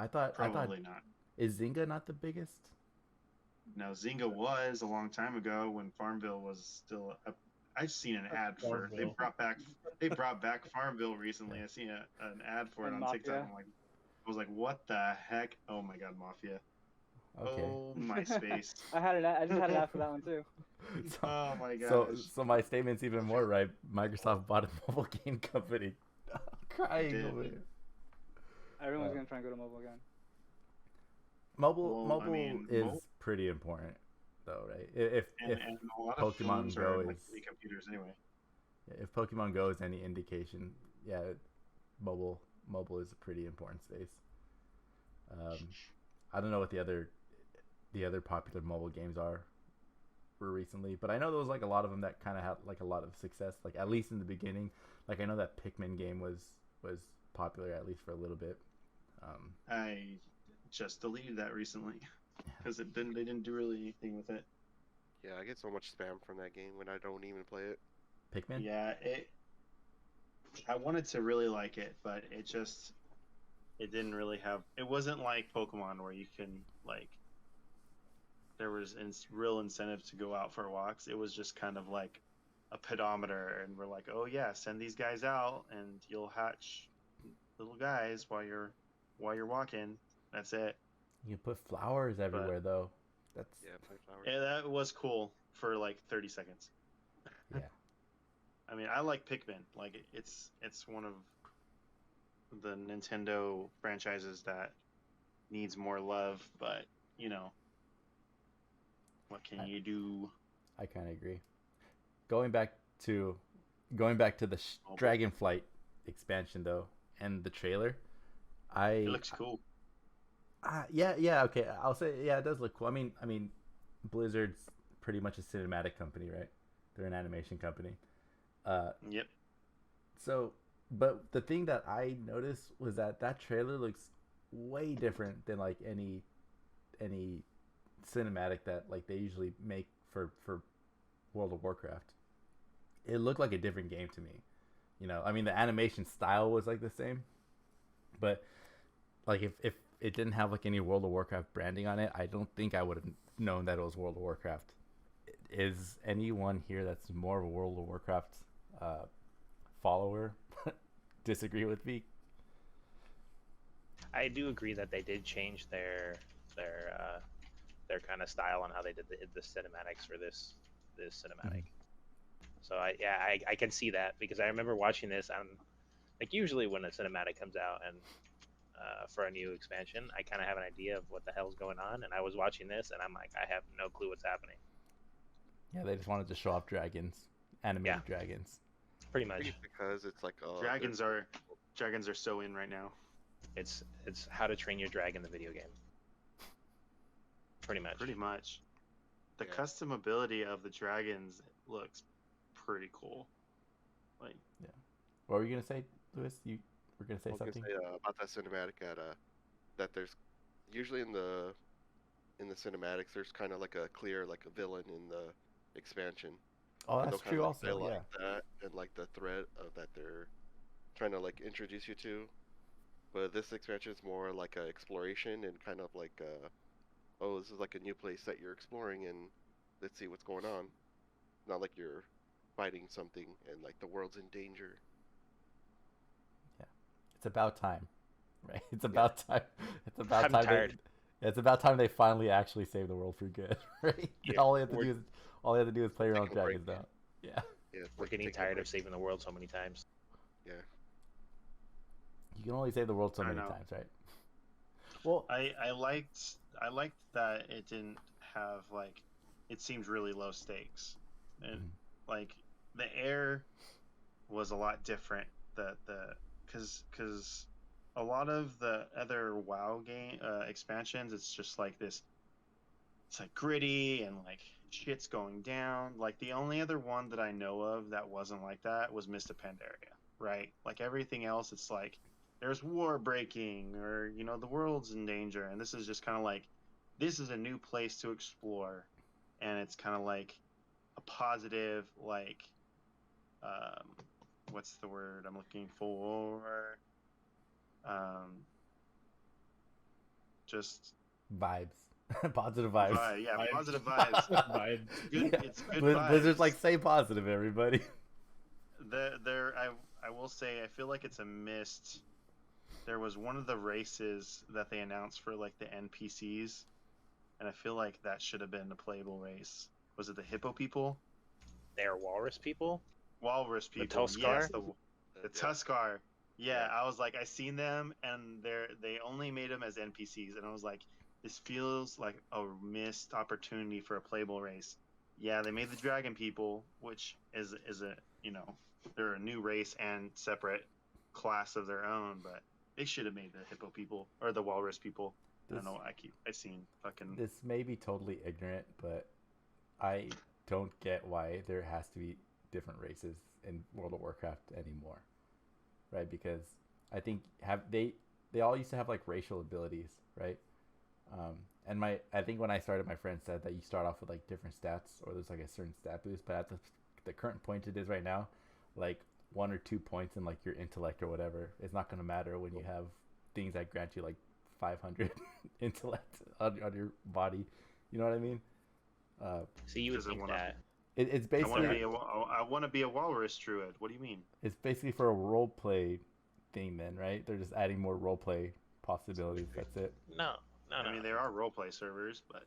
I thought not. Is Zynga not the biggest? No, Zynga was a long time ago when Farmville was still up. I've seen an ad for they brought back Farmville recently. I seen an ad for it on TikTok. I was like, what the heck? Oh my god, Mafia. Okay. Oh, MySpace. I just had an ad for that one too. Oh my gosh. So my statement's even more right. Microsoft bought a mobile game company. I'm crying over here. Everyone's gonna try and go to mobile again. Mobile I mean, is pretty important, though, right? If and a lot of Pokemon phones Go are like is mini computers anyway. if Pokemon Go is any indication, yeah, mobile is a pretty important space. I don't know what the other popular mobile games were recently, but I know there was like a lot of them that kind of had like a lot of success, like at least in the beginning. Like I know that Pikmin game was popular at least for a little bit. I just deleted that recently because they didn't do really anything with it. Yeah, I get so much spam from that game when I don't even play it. Pikmin? Yeah, I wanted to really like it, but it didn't really have. It wasn't like Pokemon where you can like. There was real incentive to go out for walks. It was just kind of like a pedometer, and we're like, oh yeah, send these guys out, and you'll hatch little guys while you're walking. That's it. You can put flowers everywhere, though. That's plant flowers. Yeah, that was cool for like 30 seconds. yeah. I mean, I like Pikmin. Like, it's one of the Nintendo franchises that needs more love, but you know, what can you do? I kind of agree. Going back to the Dragonflight expansion though, and the trailer, It looks cool. Yeah, okay. I'll say it does look cool. I mean, Blizzard's pretty much a cinematic company, right? They're an animation company. Yep. So, but the thing that I noticed was that trailer looks way different than like any cinematic that like they usually make for World of Warcraft. It looked like a different game to me. You know, I mean the animation style was like the same, but like if it didn't have like any World of Warcraft branding on it, I don't think I would have known that it was World of Warcraft. Is anyone here that's more of a World of Warcraft follower disagree with me? I do agree that they did change their kind of style on how they did the cinematics for this cinematic. So I can see that because I remember watching this. Like usually when a cinematic comes out and for a new expansion, I kind of have an idea of what the hell's going on, and I was watching this and I'm like, I have no clue what's happening. Yeah, they just wanted to show off dragons, animated dragons. Pretty much. Because it's like Dragons are so in right now. It's How to Train Your Dragon, the video game. Pretty much. The customability of the dragons looks pretty cool. Like, yeah. What were you gonna say, Lewis? You were gonna say something? About that cinematic that there's usually in the cinematics there's kind of like a clear like a villain in the expansion. Oh, that's true. Also, yeah. Like that and like the threat of that they're trying to like introduce you to. But this expansion is more like a exploration and kind of like oh, this is like a new place that you're exploring and let's see what's going on. Not like you're fighting something and like the world's in danger. Yeah, it's about time, right? It's about time. It's about I'm time. tired. It's about time they finally actually save the world for good, right? Yeah, all they have to do is play around with dragons now. Yeah. We're getting tired of saving the world so many times. Yeah. You can only save the world so many times, right? Well, I liked that it didn't have like, it seemed really low stakes, and like the air was a lot different. Because a lot of the other WoW game expansions, it's just like this. It's like gritty and like shit's going down. Like the only other one that I know of that wasn't like that was Mist of Pandaria, right? Like everything else, it's like there's war breaking or you know the world's in danger, and this is just kind of like this is a new place to explore, and it's kind of like a positive like what's the word I'm looking for? Just vibes. Positive vibes. Yeah, positive vibes. Vibes. It's good vibes. Blizzard's like, say positive, everybody. I will say, I feel like it's a missed. There was one of the races that they announced for like the NPCs, and I feel like that should have been a playable race. Was it the hippo people? They are walrus people? Walrus people. The Tuskar? Yes, the Tuskar. Yeah, I was like, I seen them, and they only made them as NPCs, and I was like, this feels like a missed opportunity for a playable race. Yeah, they made the dragon people, which is a they're a new race and separate class of their own, but they should have made the hippo people or the walrus people. I don't know. I seen fucking. This may be totally ignorant, but I don't get why there has to be different races in World of Warcraft anymore, right? Because I think they all used to have like racial abilities, right? And I think when I started, my friend said that you start off with like different stats, or there's like a certain stat boost. But at the current point it is right now, like 1 or 2 points in like your intellect or whatever, it's not gonna matter when you have things that grant you like 500 intellect on your body. You know what I mean? So you would think that it's basically I want to be a walrus druid. What do you mean? it's basically for a role play thing, then, right? They're just adding more role play possibilities. That's it. no. I mean, there are roleplay servers, but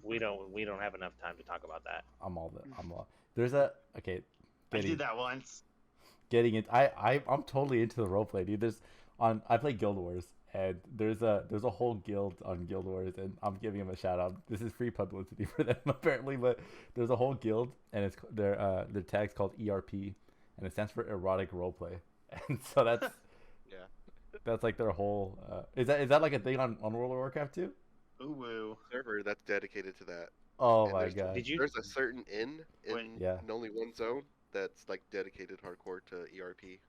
We don't have enough time to talk about that. I'm all. There's a okay. I did that once. Getting it. I'm totally into the roleplay, dude. I play Guild Wars, and there's a whole guild on Guild Wars, and I'm giving them a shout out. This is free publicity for them apparently, but there's a whole guild, and it's their tag's called ERP, and it stands for erotic roleplay, and so that's Yeah. that's like their whole. Is that like a thing on World of Warcraft too? Ooh woo. Server that's dedicated to that. Oh And my there's- god. Did you? There's a certain inn in Yeah. only one zone that's like dedicated hardcore to ERP.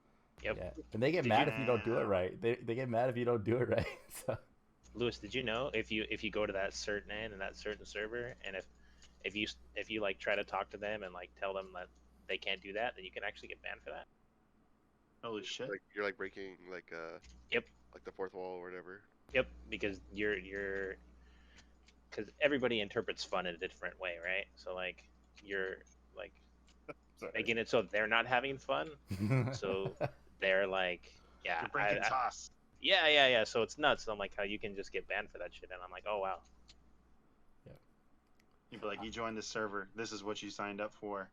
Yep. Yeah, and they get Did mad you- if you don't do it right. They get mad if you don't do it right. So Lewis, did you know if you go to that certain end and that certain server, and if you like try to talk to them and like tell them that they can't do that, then you can actually get banned for that. Holy shit. Like you're like breaking like Yep. like the fourth wall or whatever. Yep, because you're because everybody interprets fun in a different way, right? So like you're like Sorry. making it so they're not having fun, so they're like, yeah, You're breaking toss. yeah. So it's nuts. I'm like, how you can just get banned for that shit, and I'm like, oh wow. You'd be like, you joined the server. This is what you signed up for.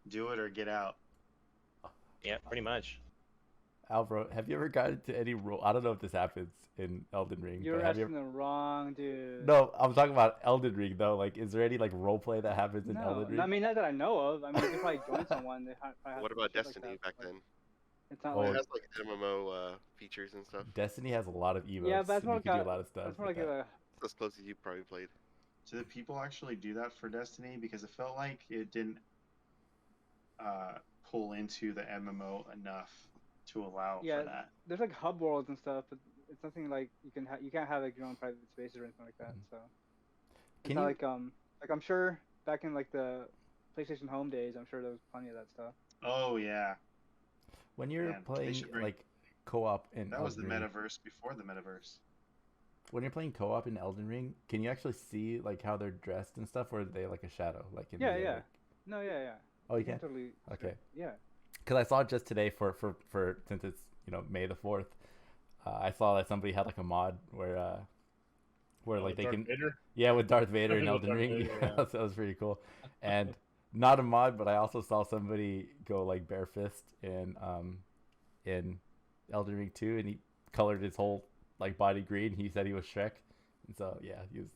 Do it or get out. Yeah, pretty much. Alvaro, have you ever gotten to any role? I don't know if this happens in Elden Ring. You're but have you asking the wrong dude. No, I'm talking about Elden Ring though. Like, is there any like role play that happens in No, Elden Ring? I mean, not that I know of. I mean, you could probably join someone. They probably have What about shit like Destiny that, back but then? It's not Oh, It like has like MMO features and stuff. Destiny has a lot of emotes. yeah, but that's and more you like can do a, a lot of stuff. that's more with like that. a It's as close as you probably played. Do the people actually do that for Destiny? Because it felt like it didn't pull into the MMO enough to allow Yeah. for that. there's like hub worlds and stuff, but it's nothing like you can't have like your own private spaces or anything like that. So it's Can not you? like I'm sure back in like the PlayStation Home days, I'm sure there was plenty of that stuff. Oh yeah, When you're Man, they playing should bring- like co-op in that was the Elden Ring, metaverse before the metaverse. when you're playing co-op in Elden Ring, can you actually see like how they're dressed and stuff, or are they like a shadow? Like in Yeah, the, yeah. like- No, yeah. Oh, you You can can. totally. Okay. Yeah. Because I saw it just today for since it's May the 4th. I saw that somebody had like a mod where like they Darth can Vader? with Darth Vader in Darth Elden Ring. Vader, Yeah, yeah. that was pretty cool. And not a mod, but I also saw somebody go like bare fist in Elden Ring 2, and he colored his whole like body green. He said he was Shrek, and so yeah, he was.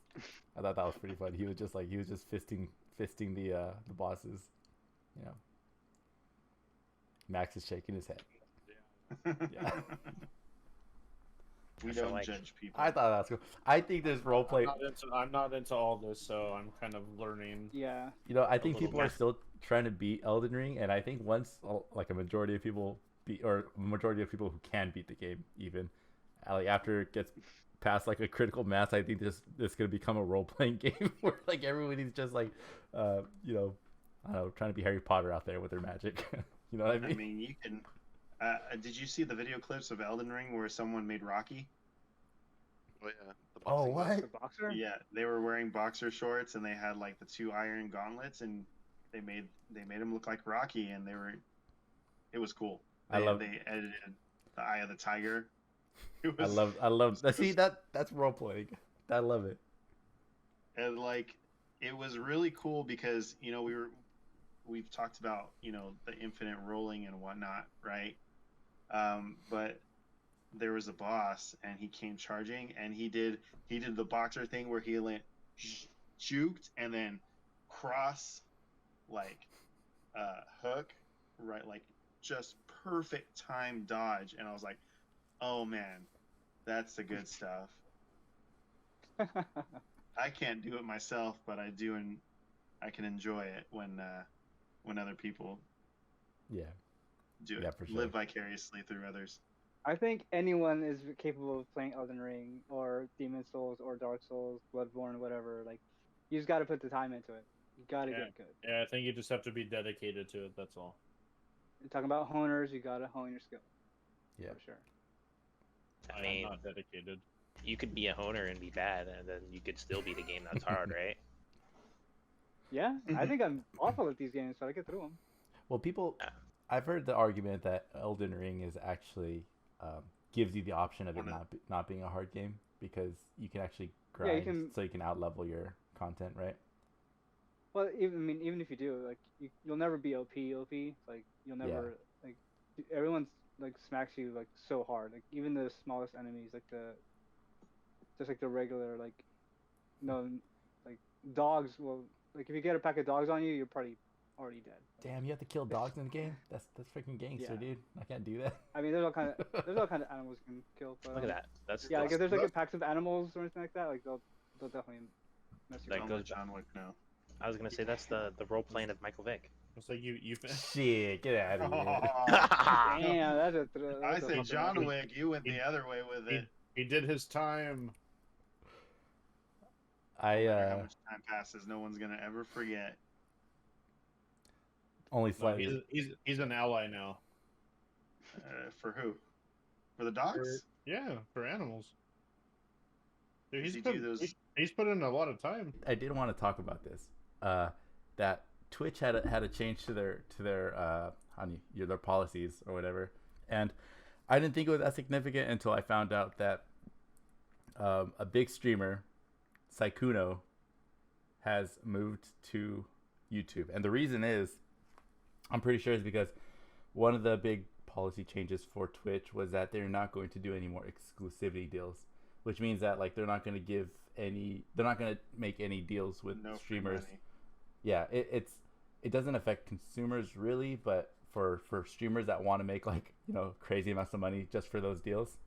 I thought that was pretty funny. He was just fisting the bosses, you know. Max is shaking his head. Yeah. We I feel don't like- judge people. I thought that was cool. I think there's roleplay. I'm not into all this, so I'm kind of learning. Yeah. I think little people are bit. still trying to beat Elden Ring, and I think once like a majority of people beat, or a majority of people who can beat the game, even like after it gets past like a critical mass, I think this gonna become a role playing game where like everybody's just like, I don't know, trying to be Harry Potter out there with their magic. You know what I mean? I mean, you can. Did you see the video clips of Elden Ring where someone made Rocky? Oh yeah. The Oh, boxing what? The boxer. Yeah, they were wearing boxer shorts and they had like the 2 iron gauntlets, and they made him look like Rocky, and it was cool. They edited the Eye of the Tiger. It was, I love. See that's role playing. I love it. and like it was really cool because we've talked about the infinite rolling and whatnot, right? But there was a boss, and he came charging, and he did the boxer thing where he juked and then cross like hook, right, like just perfect time dodge, and I was like, oh man, that's the good stuff. I can't do it myself, but I do, and I can enjoy it when other people Yeah. do it. Yeah, for sure. Live vicariously through others. I think anyone is capable of playing Elden Ring or Demon Souls or Dark Souls, Bloodborne, whatever. Like, you just got to put the time into it. You got to get good. Yeah, I think you just have to be dedicated to it. That's all. You're talking about honers, you got to hone your skill. Yeah. For sure. I mean, I'm not dedicated. you could be a honer and be bad, and then you could still beat a game that's hard, right? Yeah, I think I'm awful at these games, so I get through them. Well, I've heard the argument that Elden Ring is actually gives you the option of it not being a hard game because you can actually grind, so you can out-level your content, right? Well, even if you do, like, you'll never be OP. Like, you'll never like everyone's like smacks you like so hard. Like, even the smallest enemies, like the regular like dogs. Well, like if you get a pack of dogs on you, you're probably already dead. Damn, you have to kill dogs in the game? That's freaking gangster, dude. I can't do that. I mean, there's all kind of animals you can kill. But, Look at that. That's like if there's like packs of animals or anything like that, like they'll definitely mess you That up. John Wick now. I was gonna say that's the role playing of Michael Vick. It's like you. Shit, get out of here. Damn, that's I say John Wick. You went the other way with it. He did his time. No matter how much time passes, no one's gonna ever forget. Only slightly. He's an ally now. For who? For the dogs? For animals. Dude, he's put in a lot of time. I did want to talk about this. That Twitch had a change to their policies or whatever, and I didn't think it was that significant until I found out that a big streamer, Saikuno, has moved to YouTube, and the reason is, I'm pretty sure, is because one of the big policy changes for Twitch was that they're not going to do any more exclusivity deals, which means that like they're not going to make any deals with streamers. Yeah, it doesn't affect consumers really, but for streamers that want to make like, crazy amounts of money just for those deals,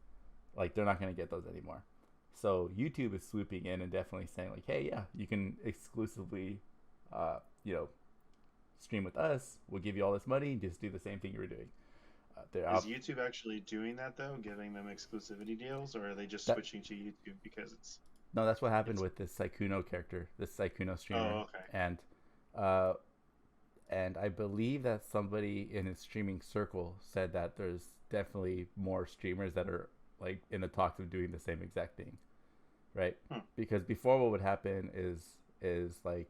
like they're not going to get those anymore. So YouTube is swooping in and definitely saying like, hey, yeah, you can exclusively stream with us. We'll give you all this money and just do the same thing you were doing. Is YouTube actually doing that though, giving them exclusivity deals, or are they just switching to YouTube because it's? No, that's what happened with this Saikuno character, this Saikuno streamer. Oh, okay. And I believe that somebody in his streaming circle said that there's definitely more streamers that are like in the talks of doing the same exact thing, right? Because before, what would happen is like,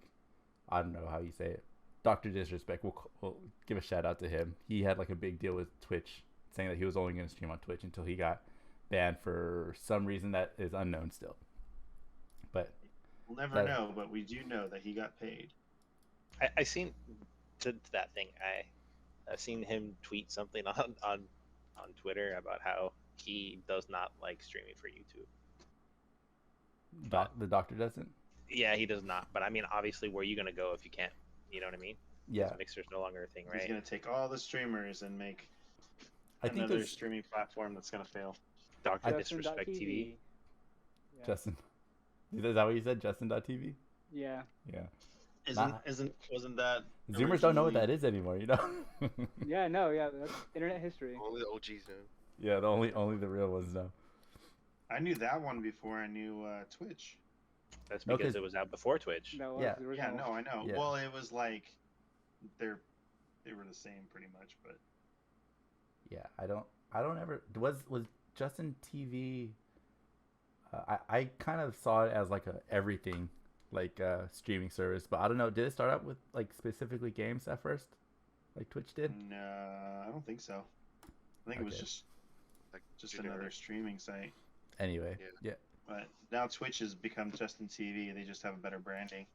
I don't know how you say it, Dr. Disrespect, we'll give a shout out to him. He had like a big deal with Twitch, saying that he was only going to stream on Twitch until he got banned for some reason that is unknown still. But we'll never know, but we do know that he got paid. I seen to that thing. I've seen him tweet something on Twitter about how he does not like streaming for YouTube. The doctor doesn't? Yeah, he does not. But I mean, obviously, where are you gonna go if you can't? You know what I mean? Yeah. Mixer's no longer a thing, right? He's gonna take all the streamers and make think another streaming platform that's gonna fail. Dr. Disrespect TV. Yeah. Justin. Is that what you said? Justin.tv? Yeah. Yeah. Wasn't that Zoomers don't know what that is anymore, Yeah, no, yeah, that's internet history. Only the OGs know. Yeah, only the real ones know. I knew that one before I knew Twitch. That's because it was out before Twitch. That was the Yeah, original. no, I know. Yeah. Well, it was like they were the same pretty much, but Yeah, I don't ever was Justin TV. I kind of saw it as like a everything, like streaming service, but I don't know. Did it start out with like specifically games at first, like Twitch did? no, I don't think so. I think it was just another streaming site. Anyway, yeah. But now Twitch has become Justin TV. They just have a better branding.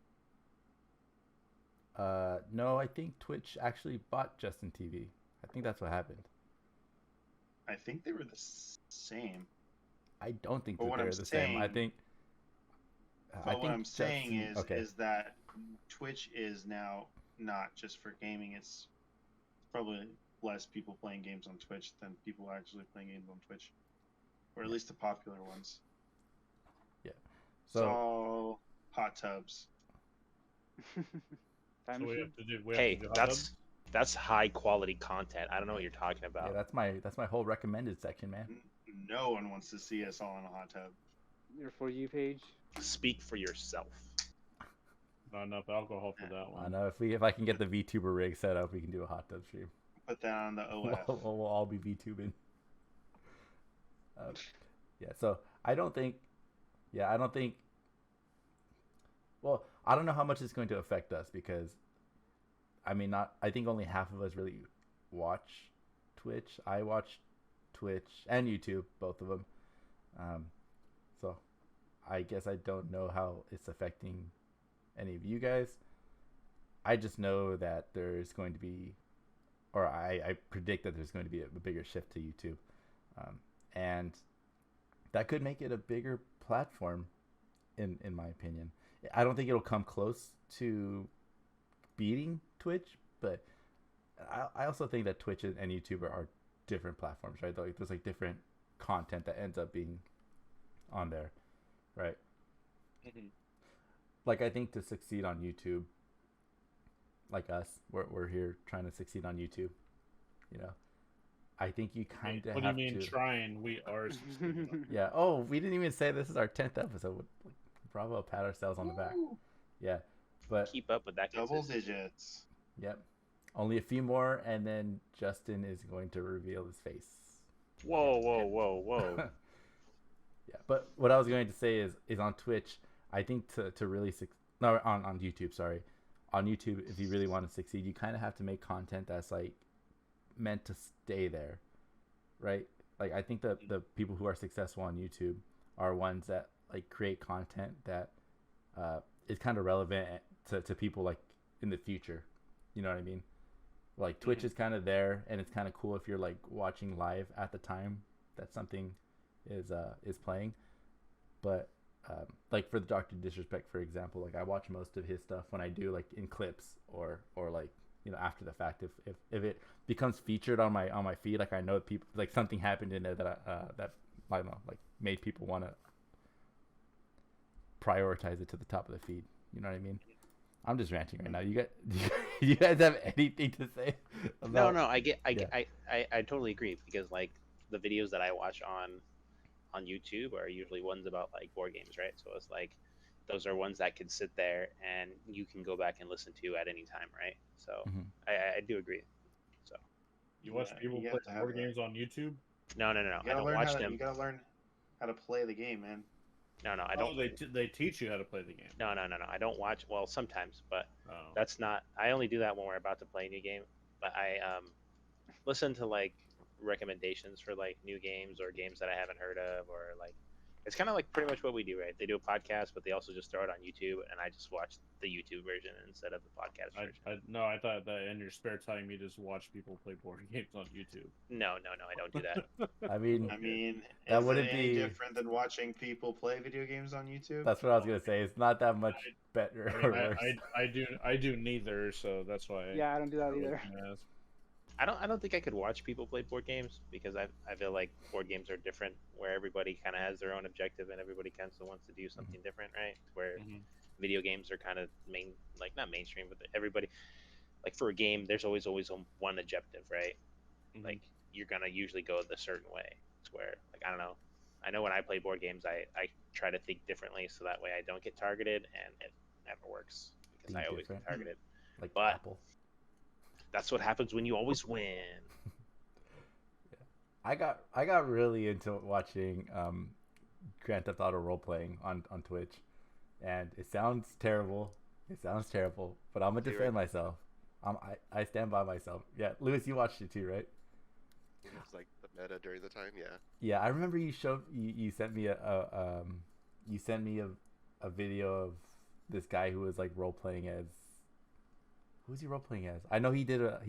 No, I think Twitch actually bought Justin TV. I think that's what happened. I think they were the same. I don't think But that what they're I'm the same. I saying- think. But what I'm saying Justin- is okay. is that Twitch is now not just for gaming. It's probably less people playing games on Twitch than people actually playing games on Twitch, or at least the popular ones. Yeah. It's all hot tubs. Time So we machine? have to do. We Hey, have to do hot tub? that's high quality content. I don't know what you're talking about. Yeah, that's my whole recommended section, man. No one wants to see us all in a hot tub. Your For You page? Speak for yourself. Not enough alcohol for that I one. know if I can get the VTuber rig set up, we can do a hot tub stream. Put that on the OF. We'll all be VTubing. Yeah, so I don't think. Well, I don't know how much it's going to affect us because, I mean, I think only half of us really watch Twitch. I watch Twitch and YouTube, both of them. So I guess I don't know how it's affecting any of you guys. I just know that there's going to be, or I predict that there's going to be a bigger shift to YouTube. And that could make it a bigger platform, in my opinion. I don't think it'll come close to beating Twitch, but I also think that Twitch and YouTube are different platforms, right? Like, there's like different content that ends up being on there, right? Mhm. Like, I think to succeed on YouTube, like us, we're here trying to succeed on YouTube, you know. I think you kind of have to. What do you mean trying? We are succeeding on Yeah. Oh, we didn't even say this is our 10th episode. Bravo, pat ourselves on the back. Woo! Yeah, but Keep up with that. Double consistency. digits. yep, only a few more, and then Justin is going to reveal his face. Whoa, whoa, whoa, whoa. Yeah, but what I was going to say is on Twitch, I think to really no, on YouTube, sorry, on YouTube, if you really want to succeed, you kind of have to make content that's like meant to stay there, right? Like, I think that the people who are successful on YouTube are ones that like create content that is kind of relevant to people like in the future. You know what I mean? Like, Twitch is kind of there, and it's kind of cool if you're like watching live at the time that something is playing. But like for the Dr. Disrespect, for example, like I watch most of his stuff when I do like in clips or like, you know, after the fact. If it becomes featured on my feed, like I know people, like something happened in there that I don't know, like made people want to prioritize it to the top of the feed. You know what I mean? I'm just ranting right now. You guys have anything to say about? No, I totally agree, because like the videos that I watch on YouTube are usually ones about like board games, right? So it's like those are ones that can sit there and you can go back and listen to at any time, right? So Mhm. I do agree. So You watch Yeah, people you play have to have board that. games on YouTube? no, You I gotta don't learn watch how to, them. You gotta learn how to play the game, man. No, I Oh, don't. they teach you how to play the game. No, I don't watch. Well, sometimes, but Oh. that's not. I only do that when we're about to play a new game. But I listen to like recommendations for like new games or games that I haven't heard of, or like it's kind of like pretty much what we do, right? They do a podcast, but they also just throw it on YouTube, and I just watch the YouTube version instead of the podcast version. I thought that in your spare time you just watch people play board games on YouTube. No, I don't do that. I mean, I mean, That is wouldn't it any be- different than watching people play video games on YouTube? that's what I was gonna say. It's not that much better I or mean, worse. I do neither, so that's why. Yeah, I don't do that either. Yes. I don't think I could watch people play board games, because I feel like board games are different, where everybody kind of has their own objective and everybody kind of wants to do something different, right? Where Mhm. video games are kind of not mainstream, but everybody, like for a game, there's always one objective, right? Mhm. Like you're gonna usually go the certain way. It's where like I don't know. I know when I play board games, I try to think differently, so that way I don't get targeted, and it never works because Think I always different. get targeted. Like But- Apple. That's what happens when you always win. I got really into watching Grand Theft Auto role playing on Twitch, and it sounds terrible. But I'm gonna You're defend right. myself. I stand by myself. Yeah, Lewis, you watched it too, right? It was like the meta during the time, yeah. Yeah, I remember you sent me a video of this guy who was like role playing as. Who was he role playing as? I know he did a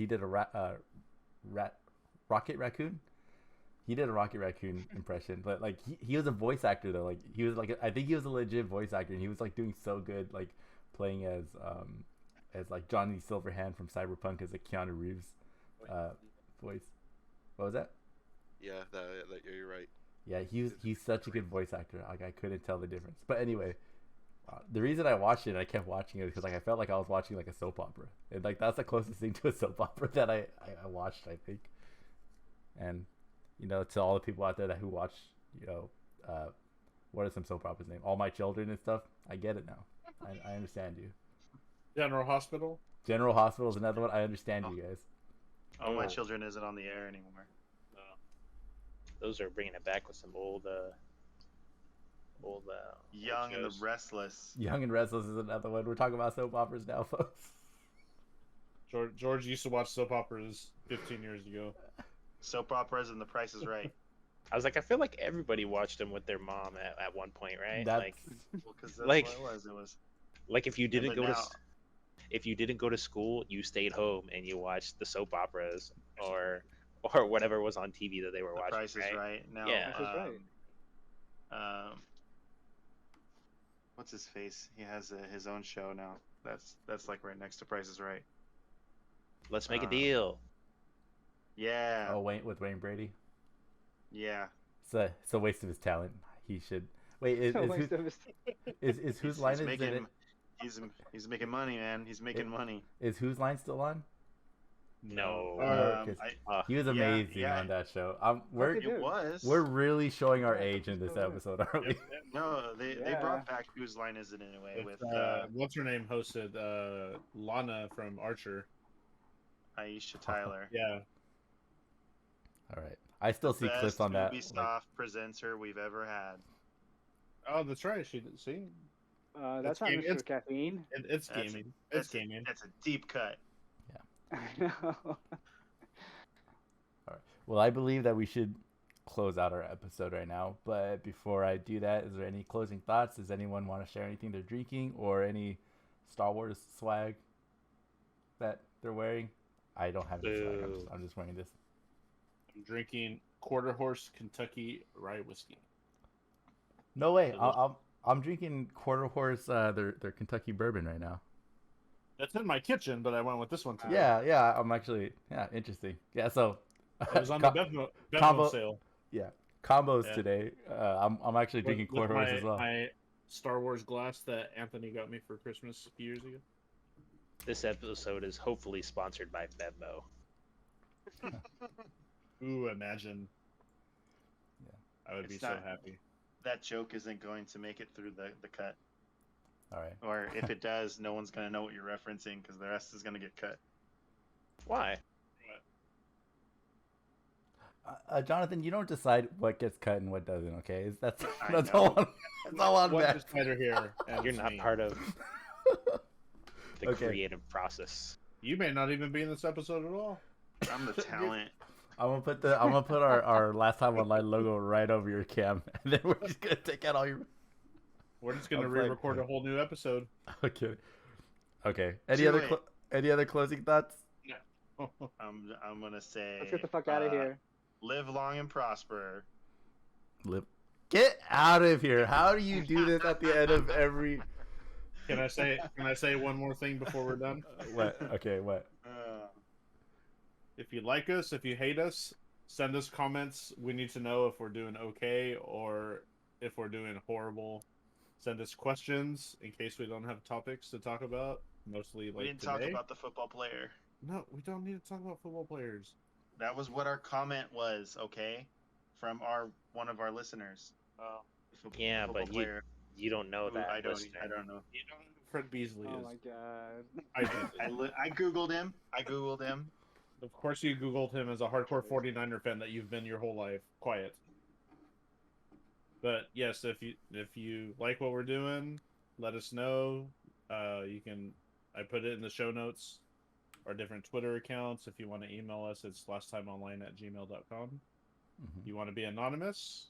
Rocket Raccoon. He did a Rocky Raccoon impression, but like he was a voice actor though. Like he was like I think he was a legit voice actor, and he was like doing so good, like playing as like Johnny Silverhand from Cyberpunk as a Keanu Reeves voice. What was that? Yeah, you're right. Yeah, he's such a good voice actor. Like I couldn't tell the difference. But anyway, the reason I watched it, and I kept watching it, because like I felt like I was watching like a soap opera, and like that's the closest thing to a soap opera that I watched, I think. And you know, to all the people out there who watch, you know, what are some soap operas name? All My Children and stuff. I get it now. I understand you. General Hospital. General Hospital is another one. I understand you guys. All My Children isn't on the air anymore. Those are bringing it back with some old Young and the shows. Restless. Young and Restless is another one. We're talking about soap operas now, folks. George used to watch soap operas 15 years ago. Soap operas and The Price is Right. I was like, I feel like everybody watched them with their mom at one point, right? That's... Like, Well, because that's like, what it was. It was. like if you didn't but go now- to if you didn't go to school, you stayed home and you watched the soap operas or whatever was on TV that they were The watching. Price is Right. Now, Yeah. Price is Right. What's his face? He has his own show now. That's like right next to Price is Right. Let's make a deal. Yeah. Oh, with Wayne Brady. Yeah. It's a waste of his talent. He should wait. Is whose line is it? He's making money, man. He's making money. Is whose line still on? No. He was amazing on that show. We're really showing our age in this episode, aren't we? No, they brought back Whose Line Is It Anyway with what's her name hosted Lana from Archer. Aisha Tyler. Yeah. All right. I still see clips on that. Best Ubisoft presenter we've ever had. Oh, that's right. She didn't see. That's not Mr. Caffeine. It's gaming. It's gaming. That's a deep cut. I know. All right. Well, I believe that we should close out our episode right now. But before I do that, is there any closing thoughts? Does anyone want to share anything they're drinking or any Star Wars swag that they're wearing? I don't have any swag. I'm just wearing this. I'm drinking Quarter Horse Kentucky Rye Whiskey. No way. I'm drinking Quarter Horse their Kentucky bourbon right now. That's in my kitchen, but I went with this one today. Yeah. I'm actually interesting. Yeah, so it was on the Bevmo sale. Yeah, combos today. I'm actually drinking Quarter Horse as well. My Star Wars glass that Anthony got me for Christmas a few years ago. This episode is hopefully sponsored by Bevmo. Ooh, imagine. Yeah, I would be so happy. That joke isn't going to make it through the cut. All right. Or if it does, no one's going to know what you're referencing because the rest is going to get cut. Why? Jonathan, you don't decide what gets cut and what doesn't. Okay, that's know. all. That's all on One that. decider here. And You're it's not me. part of the Okay. creative process. You may not even be in this episode at all. I'm the talent. I'm gonna put our last time online logo right over your cam, and then we're just gonna take out all your. We're just gonna I'm re-record a whole new episode. Okay. Okay. See, wait. Any other closing thoughts? I'm gonna say. Let's get the fuck out of here. Live long and prosper. Get out of here! How do you do this at the end of every? Can I say one more thing before we're done? What? Okay. What? If you like us, if you hate us, send us comments. We need to know if we're doing okay or if we're doing horrible. Send us questions in case we don't have topics to talk about. Mostly like We didn't today. talk about the football player. No, we don't need to talk about football players. That was what our comment was, okay? From one of our listeners. Yeah, but you don't know that. I don't know. You don't know who Fred Beasley Oh is. my god. I do. I googled him. Of course, you Googled him as a hardcore 49er fan that you've been your whole life. Quiet. But yes, if you like what we're doing, let us know. You can. I put it in the show notes. Our different Twitter accounts. If you want to email us, it's lasttimeonline@gmail.com. Mm-hmm. You want to be anonymous?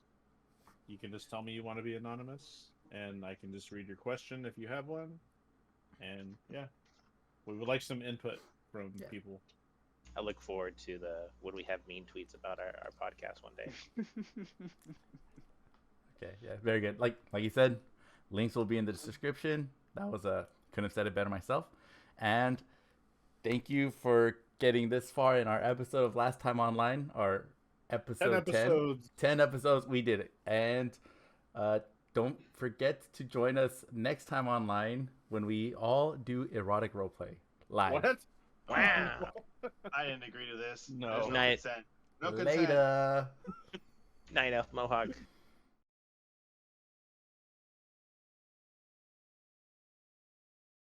You can just tell me you want to be anonymous, and I can just read your question if you have one. And yeah, we would like some input from people. I look forward to when we have mean tweets about our podcast one day. Okay, yeah, very good. Like you said, links will be in the description. That was couldn't have said it better myself. And thank you for getting this far in our episode of Last Time Online, our episode 10. episodes. 10 episodes, we did it. And don't forget to join us next time online when we all do erotic roleplay live. What? Wow. I didn't agree to this. No. There's no Night. consent. No consent. Later. Night Elf Mohawk.